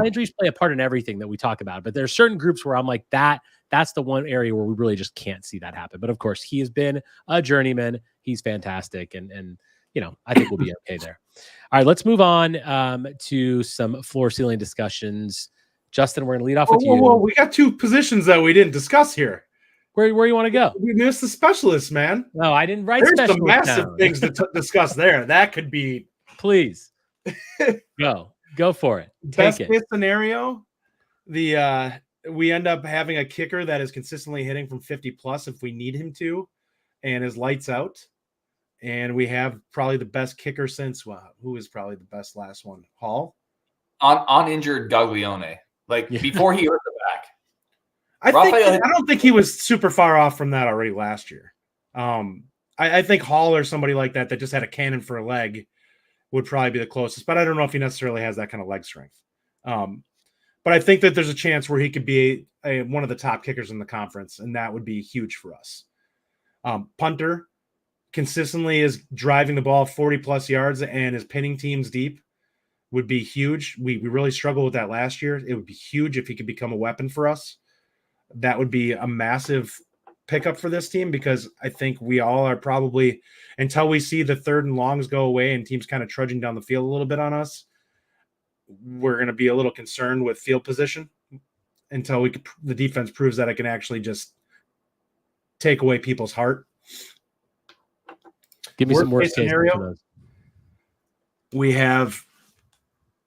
injuries play a part in everything that we talk about. But there are certain groups where I'm like, that's the one area where we really just can't see that happen. But of course, he has been a journeyman. He's fantastic. And I think we'll be okay there. All right, let's move on to some floor ceiling discussions. Justin, we're going to lead off with you. Well, we got two positions that we didn't discuss here. Where you want to go? We missed the specialists, man. No, I didn't write There's specialists some massive down. things to discuss there. That could be. Please go for it. Best case scenario, we end up having a kicker that is consistently hitting from 50 plus if we need him to, and is lights out. And we have probably the best kicker since who is probably the best last one? Hall? Uninjured Gaglione. Before he hurt the back. I don't think he was super far off from that already last year. I think Hall or somebody like that just had a cannon for a leg would probably be the closest, but I don't know if he necessarily has that kind of leg strength. But I think that there's a chance where he could be one of the top kickers in the conference, and that would be huge for us. Punter consistently is driving the ball 40-plus yards and is pinning teams deep would be huge. We really struggled with that last year. It would be huge if he could become a weapon for us. That would be a massive pickup for this team because I think we all are probably, until we see the 3rd and longs go away and teams kind of trudging down the field a little bit on us, we're going to be a little concerned with field position until the defense proves that it can actually just take away people's heart. Give me some more scenario. We have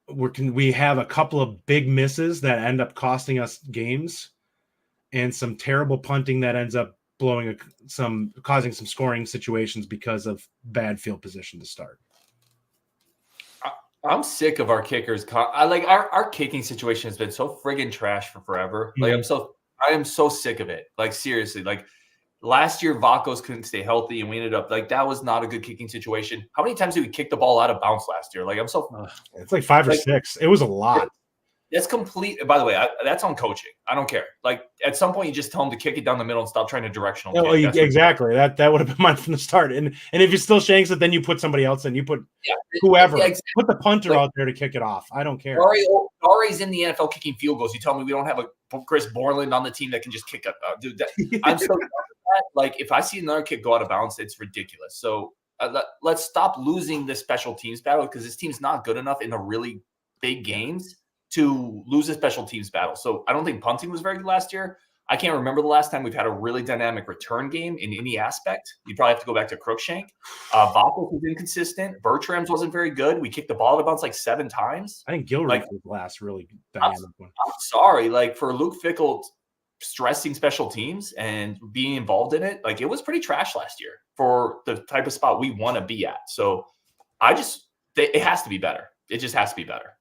a couple of big misses that end up costing us games, and some terrible punting that ends up causing some scoring situations because of bad field position to start. I'm sick of our kickers. Our kicking situation has been so friggin' trash for forever. Like I am so sick of it. Like seriously, like last year Vacos couldn't stay healthy and we ended up that was not a good kicking situation. How many times did we kick the ball out of bounds last year? Like it's like 5 or 6. It was a lot. That's complete. By the way, that's on coaching. I don't care. Like at some point, you just tell them to kick it down the middle and stop trying to directional. Exactly. That would have been mine from the start. And if you still shanks it, then you put somebody else in. You put whoever. Yeah, exactly. Put the punter out there to kick it off. I don't care. Ari's in the NFL kicking field goals. You tell me we don't have a Chris Borland on the team that can just kick it. Dude, I'm so done with that. Like if I see another kick go out of bounds, it's ridiculous. So let's stop losing the special teams battle because this team's not good enough in the really big games to lose a special teams battle. So I don't think punting was very good last year. I can't remember the last time we've had a really dynamic return game in any aspect. You probably have to go back to Crookshank. Vacos was inconsistent. Bertram's wasn't very good. We kicked the ball out of bounds like 7 times. I think Gilroy was the last really dynamic one. I'm sorry. Like for Luke Fickell stressing special teams and being involved in it, like it was pretty trash last year for the type of spot we want to be at. So it has to be better. It just has to be better.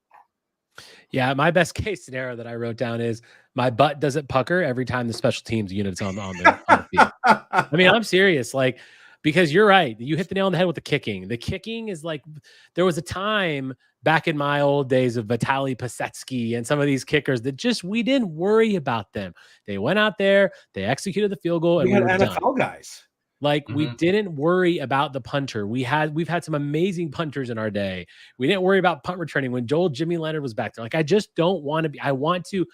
Yeah, my best case scenario that I wrote down is my butt doesn't pucker every time the special teams unit's on the field. I mean, I'm serious, like because you're right. You hit the nail on the head with the kicking. The kicking is like there was a time back in my old days of Vitaly Pasetsky and some of these kickers that we didn't worry about them. They went out there, they executed the field goal, and we had NFL guys. Like we didn't worry about the punter. We've had some amazing punters in our day. We didn't worry about punt returning when Jimmy Leonard was back there. Like I just don't want to be. I want to.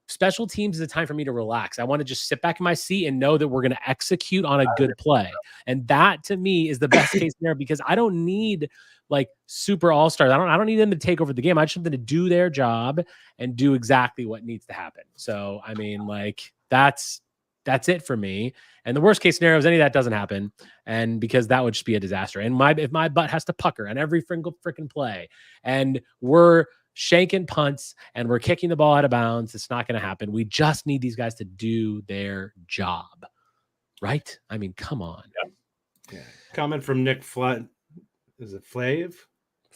Special teams is a time for me to relax. I want to just sit back in my seat and know that we're going to execute on a good play, and that to me is the best case scenario because I don't need like super all-stars. I don't need them to take over the game. I just want them to do their job and do exactly what needs to happen. So I mean, like that's it for me. And the worst case scenario is any of that doesn't happen. And because that would just be a disaster. And if my butt has to pucker on every freaking play and we're shanking punts and we're kicking the ball out of bounds, it's not going to happen. We just need these guys to do their job. Right? I mean, come on. Yeah. Comment from Nick Flood. Is it Flav?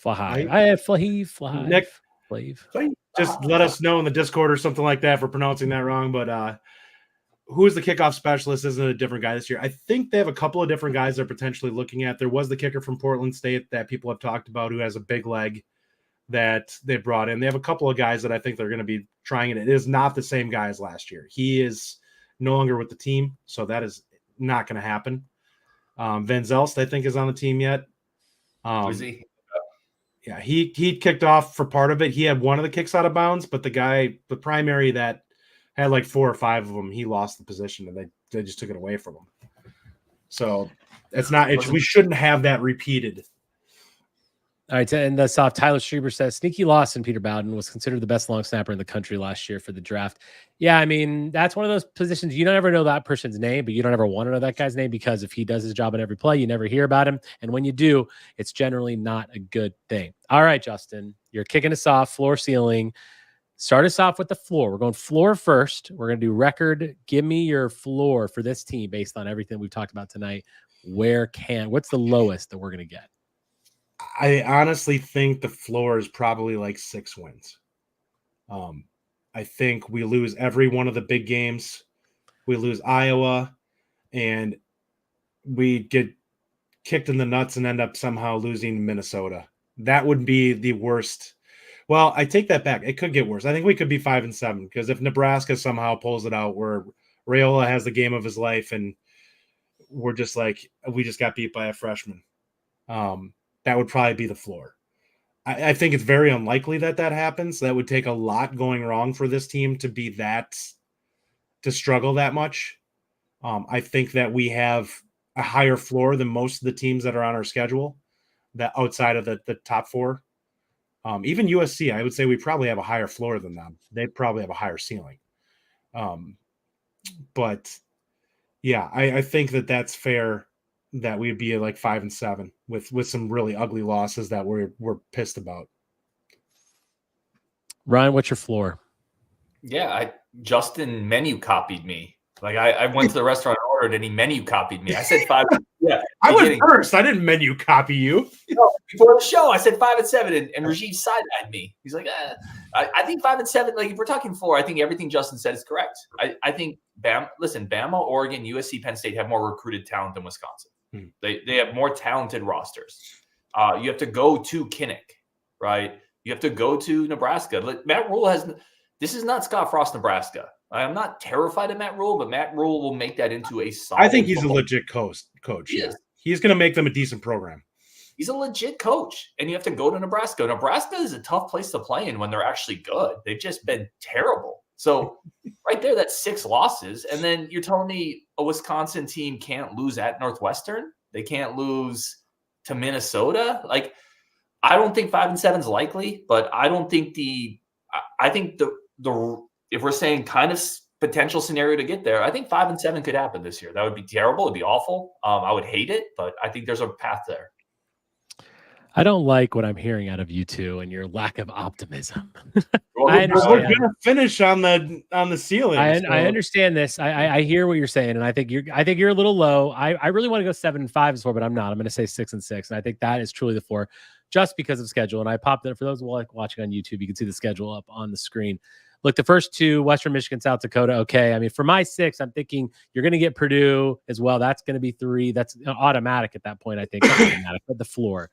Flav. I have Flav. Nick Flav. Just let us know in the Discord or something like that for pronouncing that wrong. But who is the kickoff specialist? Isn't it a different guy this year? I think they have a couple of different guys they're potentially looking at. There was the kicker from Portland State that people have talked about who has a big leg that they brought in. They have a couple of guys that I think they're going to be trying, and it is not the same guy as last year. He is no longer with the team, so that is not going to happen. Van Zelst, I think, is on the team yet. Is he? Yeah, he kicked off for part of it. He had one of the kicks out of bounds, but the primary that had like 4 or 5 of them, he lost the position, and they just took it away from him. So we shouldn't have that repeated. All right, to end this off, Tyler Schreiber says, sneaky loss in Peter Bowden was considered the best long snapper in the country last year for the draft. Yeah, I mean, that's one of those positions you don't ever know that person's name, but you don't ever want to know that guy's name because if he does his job in every play, you never hear about him. And when you do, it's generally not a good thing. All right, Justin, you're kicking us off, floor ceiling. Start us off with the floor. We're going floor first. We're going to do record. Give me your floor for this team based on everything we've talked about tonight. What's the lowest that we're going to get? I honestly think the floor is probably like 6 wins. I think we lose every one of the big games. We lose Iowa, and we get kicked in the nuts and end up somehow losing Minnesota. That would be the worst. Well, I take that back. It could get worse. I think we could be 5-7 because if Nebraska somehow pulls it out where Raiola has the game of his life and we're just like, we just got beat by a freshman, that would probably be the floor. I think it's very unlikely that happens. That would take a lot going wrong for this team to struggle that much. I think that we have a higher floor than most of the teams that are on our schedule, that outside of the top four. Even USC, I would say we probably have a higher floor than them. They probably have a higher ceiling. But yeah, I think that's fair that we'd be like 5-7 with some really ugly losses that we're pissed about. Ryan, what's your floor? Yeah, Justin menu copied me. Like I went to the restaurant and ordered, and he menu copied me. I said 5. Yeah, I went first. I didn't menu copy you. Before the show, I said 5-7, and Rajiv side-eyed me. He's like, I think 5-7. Like if we're talking floor, I think everything Justin said is correct. I think Bama, Oregon, USC, Penn State have more recruited talent than Wisconsin. They have more talented rosters. You have to go to Kinnick, right? You have to go to Nebraska. Like, Matt Rule this is not Scott Frost, Nebraska. I'm not terrified of Matt Rule, but Matt Rule will make that into a solid. I think he's a legit coach. Yeah. He's going to make them a decent program. He's a legit coach, and you have to go to Nebraska. Nebraska is a tough place to play in when they're actually good. They've just been terrible. So right there, that's 6 losses. And then you're telling me a Wisconsin team can't lose at Northwestern? They can't lose to Minnesota? Like, I don't think 5-7 is likely, but I don't think I think the if we're saying kind of potential scenario to get there, I think 5-7 could happen this year. That would be terrible. It'd be awful. I would hate it, but I think there's a path there. I don't like what I'm hearing out of you two and your lack of optimism. We're going to finish on the ceiling. I understand this. I hear what you're saying, and I think you're a little low. I really want to go 7-5 as well, but I'm not. I'm going to say 6-6, and I think that is truly the floor, just because of schedule. And I popped it for those watching on YouTube. You can see the schedule up on the screen. Look, the first 2, Western Michigan, South Dakota. Okay, I mean, for my 6, I'm thinking you're going to get Purdue as well. That's going to be 3. That's automatic at that point. I think automatic, but the floor.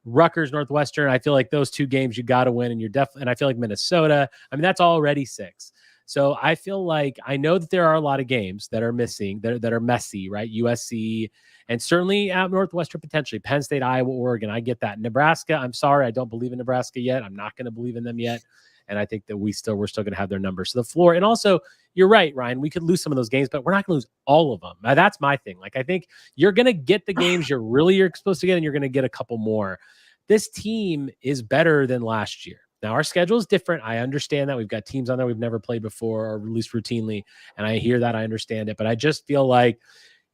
Rutgers, Northwestern. I feel like those 2 games you got to win, and you're definitely. And I feel like Minnesota. I mean, that's already 6. So I feel like I know that there are a lot of games that are missing, that are messy, right? USC and certainly at Northwestern potentially, Penn State, Iowa, Oregon. I get that. Nebraska. I'm sorry, I don't believe in Nebraska yet. I'm not going to believe in them yet. And I think that we're still going to have their numbers. So the floor, and also you're right, Ryan, we could lose some of those games, but we're not going to lose all of them. Now, that's my thing. Like, I think you're going to get the games you're supposed to get, and you're going to get a couple more. This team is better than last year. Now, our schedule is different. I understand that. We've got teams on there we've never played before, or at least routinely. And I hear that. I understand it. But I just feel like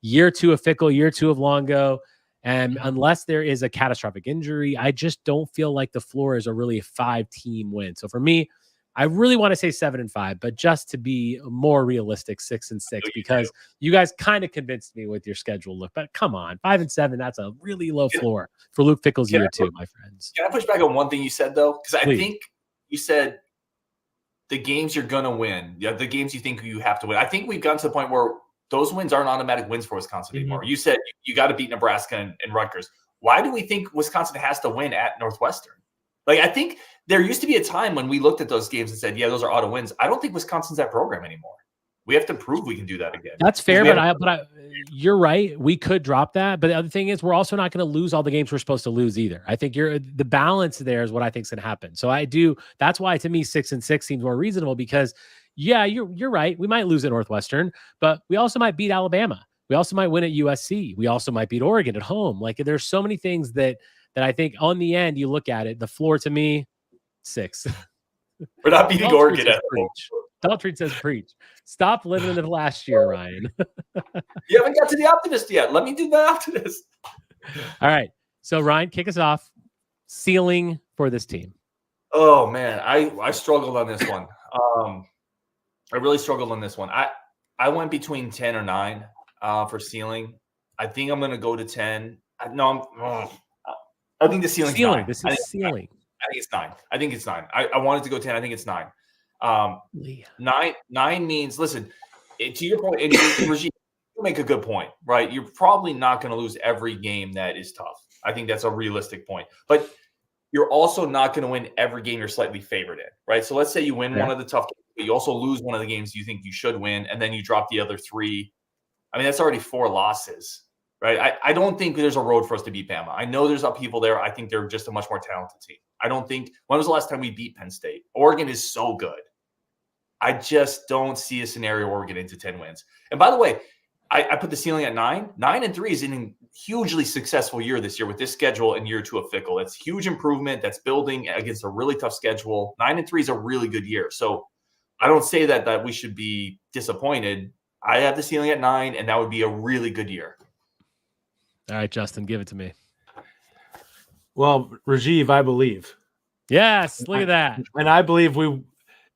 year 2 of Fickell, year 2 of Longo, and unless there is a catastrophic injury, I just don't feel like the floor is a really 5-team win. So for me, I really want to say 7-5, but just to be more realistic, 6-6, because you guys kind of convinced me with your schedule look. But come on, 5-7, that's a really low floor for Luke Fickell's year 2, my friends. Can I push back on one thing you said, though? Because I think you said the games you're going to win, the games you think you have to win. I think we've gotten to the point where those wins aren't automatic wins for Wisconsin anymore. You said you got to beat Nebraska and Rutgers. Why do we think Wisconsin has to win at Northwestern? Like, I think there used to be a time when we looked at those games and said, yeah, those are auto wins. I don't think Wisconsin's that program anymore. We have to prove we can do that again. That's fair, but you're right. We could drop that. But the other thing is, we're also not going to lose all the games we're supposed to lose either. I think the balance there is what I think is going to happen. So that's why to me, 6-6 seems more reasonable, because yeah, you're right. We might lose at Northwestern, but we also might beat Alabama. We also might win at USC. We also might beat Oregon at home. Like, there's so many things that I think on the end, you look at it, the floor to me, 6. We're not beating Oregon at home. Daltrey says preach. Stop living in the last year, Ryan. You haven't got to the optimist yet. Let me do the optimist. All right. So, Ryan, kick us off. Ceiling for this team. Oh, man. I struggled on this one. I really struggled on this one. I went between 10 or 9 for ceiling. I think I'm going to go to 10. I think the ceiling's 9. This is ceiling. I think it's 9. I think it's 9. I wanted to go 10. I think it's 9. 9 means, listen, to your point, and Rajiv, you make a good point, right? You're probably not going to lose every game that is tough. I think that's a realistic point. But you're also not going to win every game you're slightly favored in, right? So let's say you win one of the tough games, but you also lose one of the games you think you should win, and then you drop the other 3. I mean, that's already 4 losses, right? I don't think there's a road for us to beat Bama. I know there's upheaval there. I think they're just a much more talented team. I don't think – when was the last time we beat Penn State? Oregon is so good. I just don't see a scenario where we get into 10 wins. And by the way, I put the ceiling at 9. 9-3 is a hugely successful year this year with this schedule and year 2 of Fickell. That's huge improvement. That's building against a really tough schedule. 9-3 is a really good year. So I don't say that we should be disappointed. I have the ceiling at 9, and that would be a really good year. All right, Justin, give it to me. Well, Rajiv, I believe. Yes, look at that. And I believe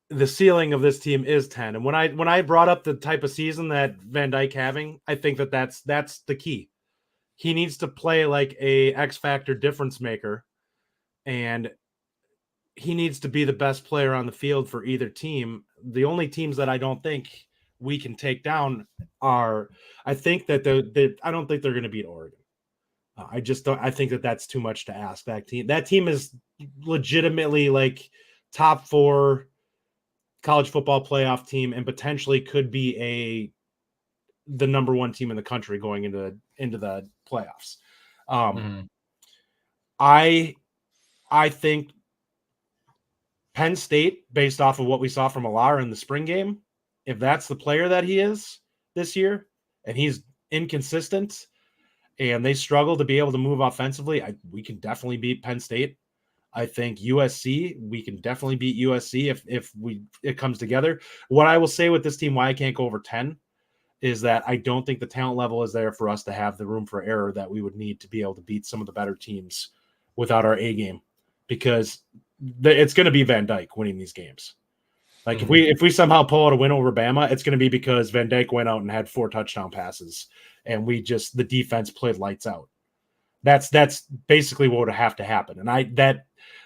the ceiling of this team is 10. And when I brought up the type of season that Van Dyke having, I think that's the key. He needs to play like a X factor difference maker, and he needs to be the best player on the field for either team. The only teams that I don't think we can take down are, I think that I don't think they're going to beat Oregon. I just don't. I think that's too much to ask. That team is legitimately like top 4 college football playoff team, and potentially could be the number 1 team in the country going into the playoffs. I think Penn State, based off of what we saw from Alara in the spring game, if that's the player that he is this year, and he's inconsistent, and they struggle to be able to move offensively, we can definitely beat Penn State. I think USC, we can definitely beat USC if it comes together. What I will say with this team, why I can't go over 10, is that I don't think the talent level is there for us to have the room for error that we would need to be able to beat some of the better teams without our A game, because it's going to be Van Dyke winning these games. Like if we somehow pull out a win over Bama, it's going to be because Van Dyke went out and had 4 touchdown passes, and the defense played lights out. That's basically what would have to happen. And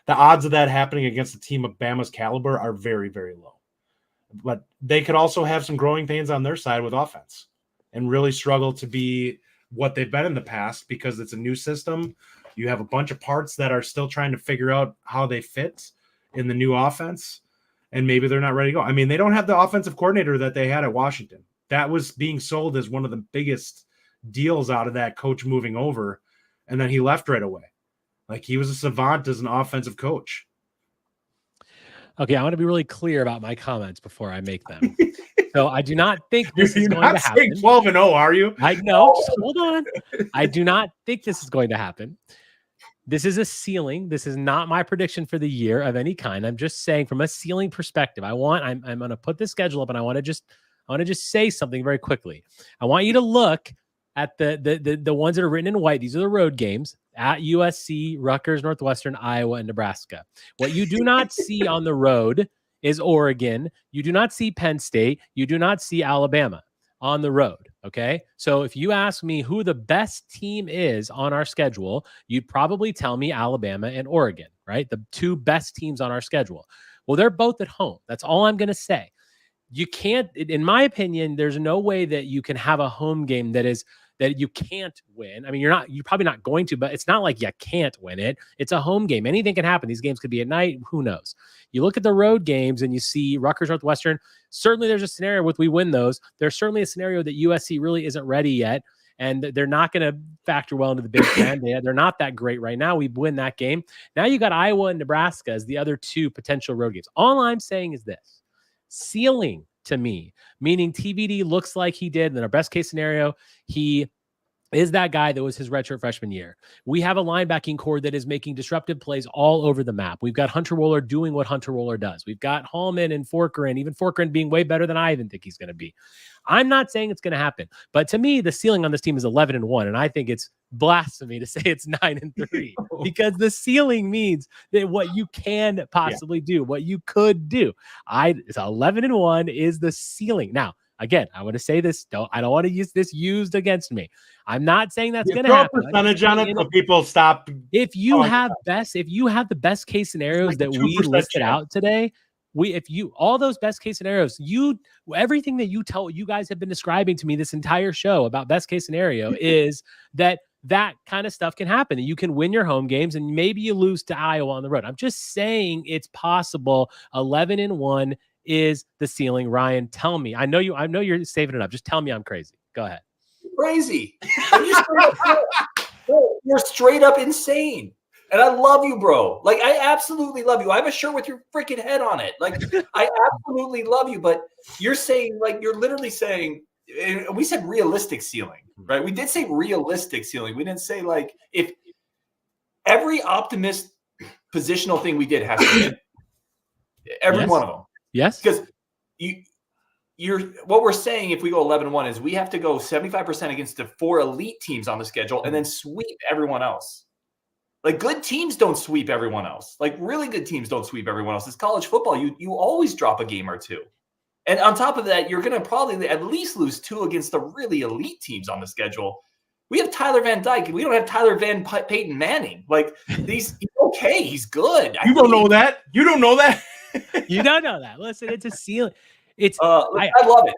the odds of that happening against a team of Bama's caliber are very, very low. But they could also have some growing pains on their side with offense and really struggle to be what they've been in the past, because it's a new system. You have a bunch of parts that are still trying to figure out how they fit in the new offense, and maybe they're not ready to go. I mean, they don't have the offensive coordinator that they had at Washington. That was being sold as one of the biggest deals out of that coach moving over, and then he left right away. Like, he was a savant as an offensive coach. Okay, I want to be really clear about my comments before I make them. So I do not think this is going to happen. 12-0, are you? I know. Just hold on. I do not think this is going to happen. This is a ceiling. This is not my prediction for the year of any kind. I'm just saying from a ceiling perspective. I'm going to put the schedule up, and I want to just say something very quickly. I want you to look at the ones that are written in white. These are the road games at USC, Rutgers, Northwestern, Iowa, and Nebraska. What you do not see on the road is Oregon. You do not see Penn State. You do not see Alabama on the road. Okay. So if you ask me who the best team is on our schedule, you'd probably tell me Alabama and Oregon, right? The 2 best teams on our schedule. Well, they're both at home. That's all I'm going to say. You can't, in my opinion, there's no way that you can have a home game that you can't win. I mean, you're probably not going to, but it's not like you can't win it. It's a home game. Anything can happen. These games could be at night. Who knows? You look at the road games and you see Rutgers, Northwestern. Certainly there's a scenario with we win those. There's certainly a scenario that USC really isn't ready yet, and they're not going to factor well into the Big Ten. They're not that great right now. We win that game. Now you got Iowa and Nebraska as the other 2 potential road games. All I'm saying is this. Ceiling to me, meaning TBD looks like he did in our best case scenario. He is that guy that was his redshirt freshman year. We have a linebacking core that is making disruptive plays all over the map. We've got Hunter Wohler doing what Hunter Wohler does. We've got Hallman and Forkerin, even Forkerin being way better than I even think he's going to be. I'm not saying it's going to happen, but to me, the ceiling on this team is 11-1, and I think it's blasphemy to say it's 9-3 because the ceiling means that what you can possibly do, what you could do. It's 11-1 is the ceiling. Now, again, I want to say this. I don't want to use this used against me. I'm not saying that's going to happen. Percentage on it, so people stop. If you have the best case scenarios like that we listed out today, all those best case scenarios, everything that you guys have been describing to me this entire show about best case scenario is that that kind of stuff can happen. You can win your home games and maybe you lose to Iowa on the road. I'm just saying it's possible. 11-1 is the ceiling. Ryan, tell me. I know you're saving it up. Just tell me I'm crazy. Go ahead. Crazy. You're straight up insane. And I love you, bro. Like, I absolutely love you. I have a shirt with your freaking head on it. Like, I absolutely love you. But you're saying, like, you're literally saying, we said realistic ceiling, right? We did say realistic ceiling. We didn't say, like, if every optimist positional thing we did has to win. Every one of them. Yes. Because you're what we're saying if we go 11-1 is we have to go 75% against the 4 elite teams on the schedule and then sweep everyone else. Like, good teams don't sweep everyone else. Like, really good teams don't sweep everyone else. It's college football. You always drop a game or two. And on top of that, you're going to probably at least lose 2 against the really elite teams on the schedule. We have Tyler Van Dyke. We don't have Tyler Van Peyton Manning. Like, he's okay. He's good. You don't know that. You don't know that. You don't know that. Listen, it's a ceiling. It's I love it.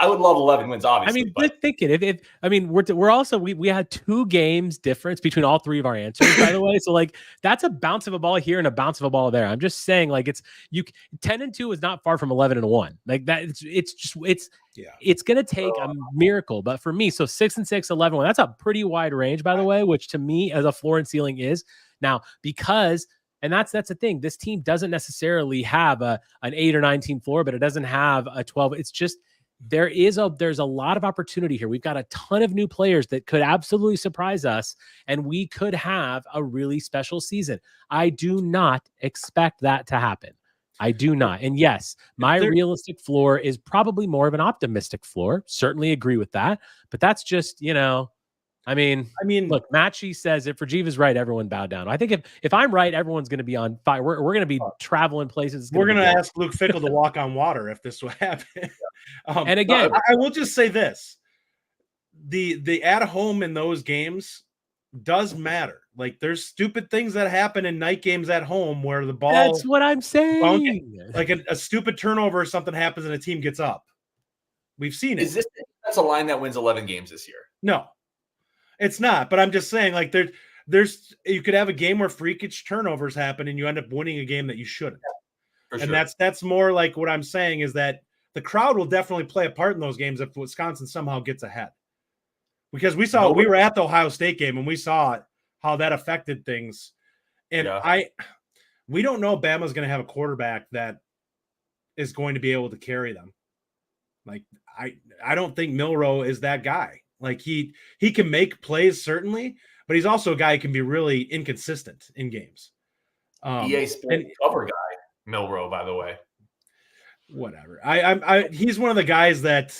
I would love 11 wins, obviously. I mean, just thinking we're also we had 2 games difference between all 3 of our answers, by the way. So, like, that's a bounce of a ball here and a bounce of a ball there. I'm just saying, like, 10-2 is not far from 11-1. Like that, it's gonna take a miracle. But for me, so 6-6, 11-1, that's a pretty wide range, by the way, which to me as a floor and ceiling is now because. And that's the thing. This team doesn't necessarily have an 8 or 9 team floor, but it doesn't have a 12. It's just there's a lot of opportunity here. We've got a ton of new players that could absolutely surprise us, and we could have a really special season. I do not expect that to happen. I do not. And yes, my realistic floor is probably more of an optimistic floor. Certainly agree with that. But that's just, I mean, look, Matchy says if Rajiv is right, everyone bow down. I think if I'm right, everyone's going to be on fire. We're going to be traveling places. We're going to ask Luke Fickell to walk on water if this will happen. And again, I will just say this: the at home in those games does matter. Like, there's stupid things that happen in night games at home where the ball. That's what I'm saying. Like a stupid turnover or something happens and a team gets up. We've seen it. That's a line that wins 11 games this year? No. It's not, but I'm just saying, like, there's you could have a game where freakish turnovers happen and you end up winning a game that you shouldn't. Yeah, and that's more like what I'm saying is that the crowd will definitely play a part in those games if Wisconsin somehow gets ahead. Because we were at the Ohio State game and we saw how that affected things. And we don't know Bama's going to have a quarterback that is going to be able to carry them. Like, I don't think Milroe is that guy. Like, he can make plays, certainly, but he's also a guy who can be really inconsistent in games. EA Sports cover guy, Milroe, by the way. Whatever. He's one of the guys that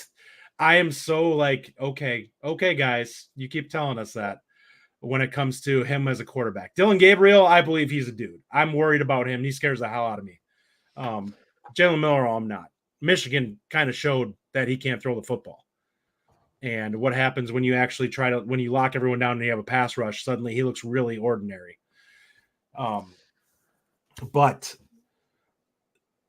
I am so like, okay, guys, you keep telling us that when it comes to him as a quarterback. Dylan Gabriel, I believe he's a dude. I'm worried about him. He scares the hell out of me. Jalen Milroe, I'm not. Michigan kind of showed that he can't throw the football. And what happens when you actually when you lock everyone down and you have a pass rush, suddenly he looks really ordinary. But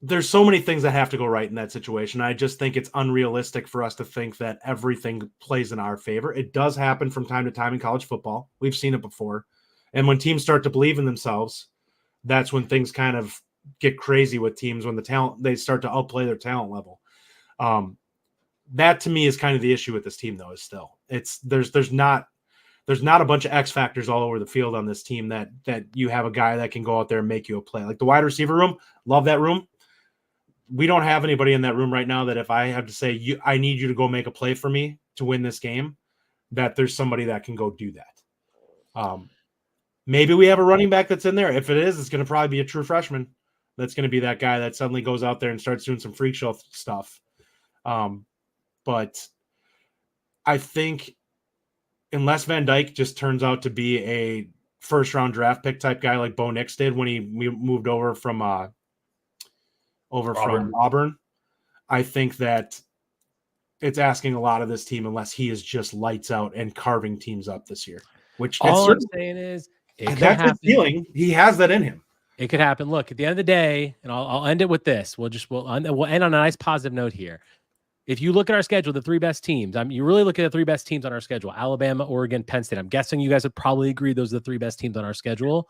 there's so many things that have to go right in that situation. I just think it's unrealistic for us to think that everything plays in our favor. It does happen from time to time in college football. We've seen it before. And when teams start to believe in themselves, that's when things kind of get crazy with teams, when they start to outplay their talent level. That to me is kind of the issue with this team, though, is still there's not a bunch of X factors all over the field on this team that you have a guy that can go out there and make you a play. Like the wide receiver room, love that room. We don't have anybody in that room right now that if I have to say, I need you to go make a play for me to win this game, that there's somebody that can go do that. Maybe we have a running back that's in there. If it is, it's going to probably be a true freshman. That's going to be that guy that suddenly goes out there and starts doing some freak show stuff. But I think unless Van Dyke just turns out to be a first-round draft pick type guy like Bo Nix did when he moved over from Auburn, I think that it's asking a lot of this team unless he is just lights out and carving teams up this year. Which all I'm saying is that's his feeling. He has that in him. It could happen. Look, at the end of the day, and I'll end it with this. We'll end on a nice positive note here. if you look at our schedule, the three best teams, you really look at the three best teams on our schedule, Alabama, Oregon, Penn State. I'm guessing you guys would probably agree those are the three best teams on our schedule.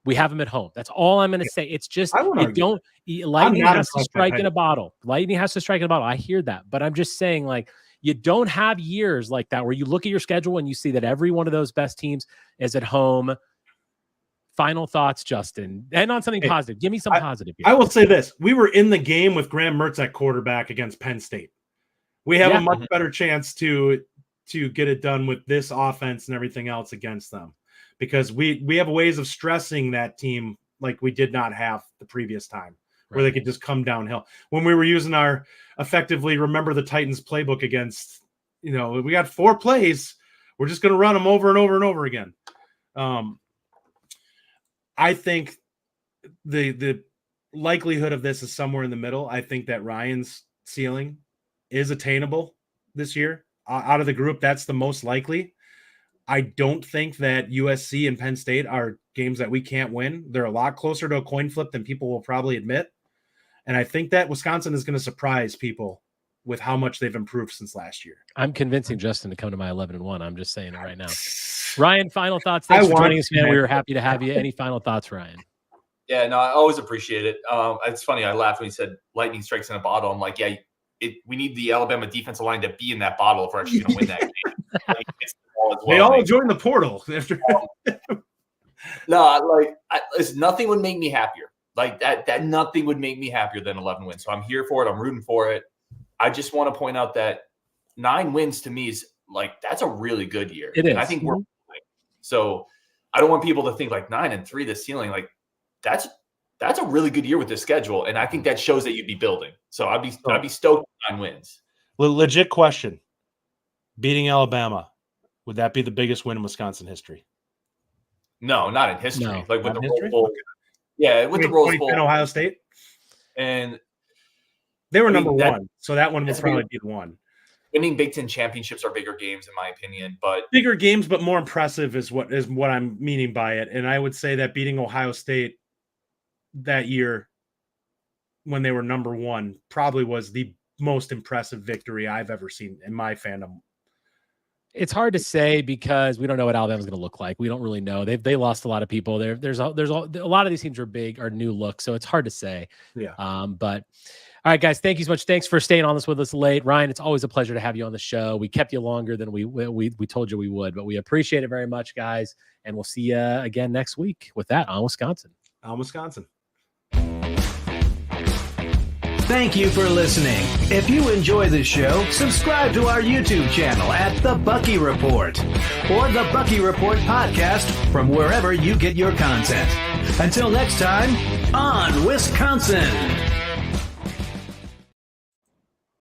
We have them at home. That's all I'm going to say. It's just, lightning has to strike in a bottle. Lightning has to strike in a bottle. I hear that, but I'm just saying, like, you don't have years like that where you look at your schedule and you see that every one of those best teams is at home. Final thoughts, Justin, and on something positive. Give me some positive here. I will say this. We were in the game with Graham Mertz at quarterback against Penn State. We have a much better chance to get it done with this offense and everything else against them, because we have ways of stressing that team like we did not have the previous time, where they could just come downhill. When we were using our effectively remember the Titans playbook against, we got 4 plays. We're just going to run them over and over and over again. I think the likelihood of this is somewhere in the middle. I think that Ryan's ceiling is attainable this year. Out of the group, that's the most likely. I don't think that USC and Penn State are games that we can't win. They're a lot closer to a coin flip than people will probably admit. And I think that Wisconsin is going to surprise people with how much they've improved since last year. I'm convincing Justin to come to my 11-1. I'm just saying it right now. Ryan, final thoughts. Thanks for joining us, man. We were happy to have you. Any final thoughts, Ryan? Yeah, no, I always appreciate it. It's funny. I laughed when he said lightning strikes in a bottle. I'm like, yeah, we need the Alabama defensive line to be in that bottle if we're actually going to win that game. They all joined the portal. Nothing would make me happier. Like that nothing would make me happier than 11 wins. So I'm here for it. I'm rooting for it. I just want to point out that 9 wins to me is that's a really good year. It is. And I think so I don't want people to think 9-3 the ceiling. That's a really good year with this schedule. And I think that shows that you'd be building. So I'd be stoked with 9 wins. Legit question. Beating Alabama, would that be the biggest win in Wisconsin history? No, not in history. No, with the Rose Bowl. Yeah, with the Rose Bowl. Ohio State. And they were number 1. So that one would probably be the one. Winning Big Ten championships are bigger games, in my opinion, but bigger games, but more impressive is what I'm meaning by it. And I would say that beating Ohio State that year when they were number 1 probably was the most impressive victory I've ever seen in my fandom. It's hard to say because we don't know what Alabama's going to look like. We don't really know. They lost a lot of people. There's a lot of these teams are new looks, so it's hard to say. Yeah. But all right, guys, thank you so much. Thanks for staying on this with us late. Ryan, it's always a pleasure to have you on the show. We kept you longer than we told you we would, but we appreciate it very much, guys. And we'll see you again next week with that on Wisconsin. Thank you for listening. If you enjoy the show, subscribe to our YouTube channel at The Bucky Report or The Bucky Report Podcast from wherever you get your content. Until next time, on Wisconsin.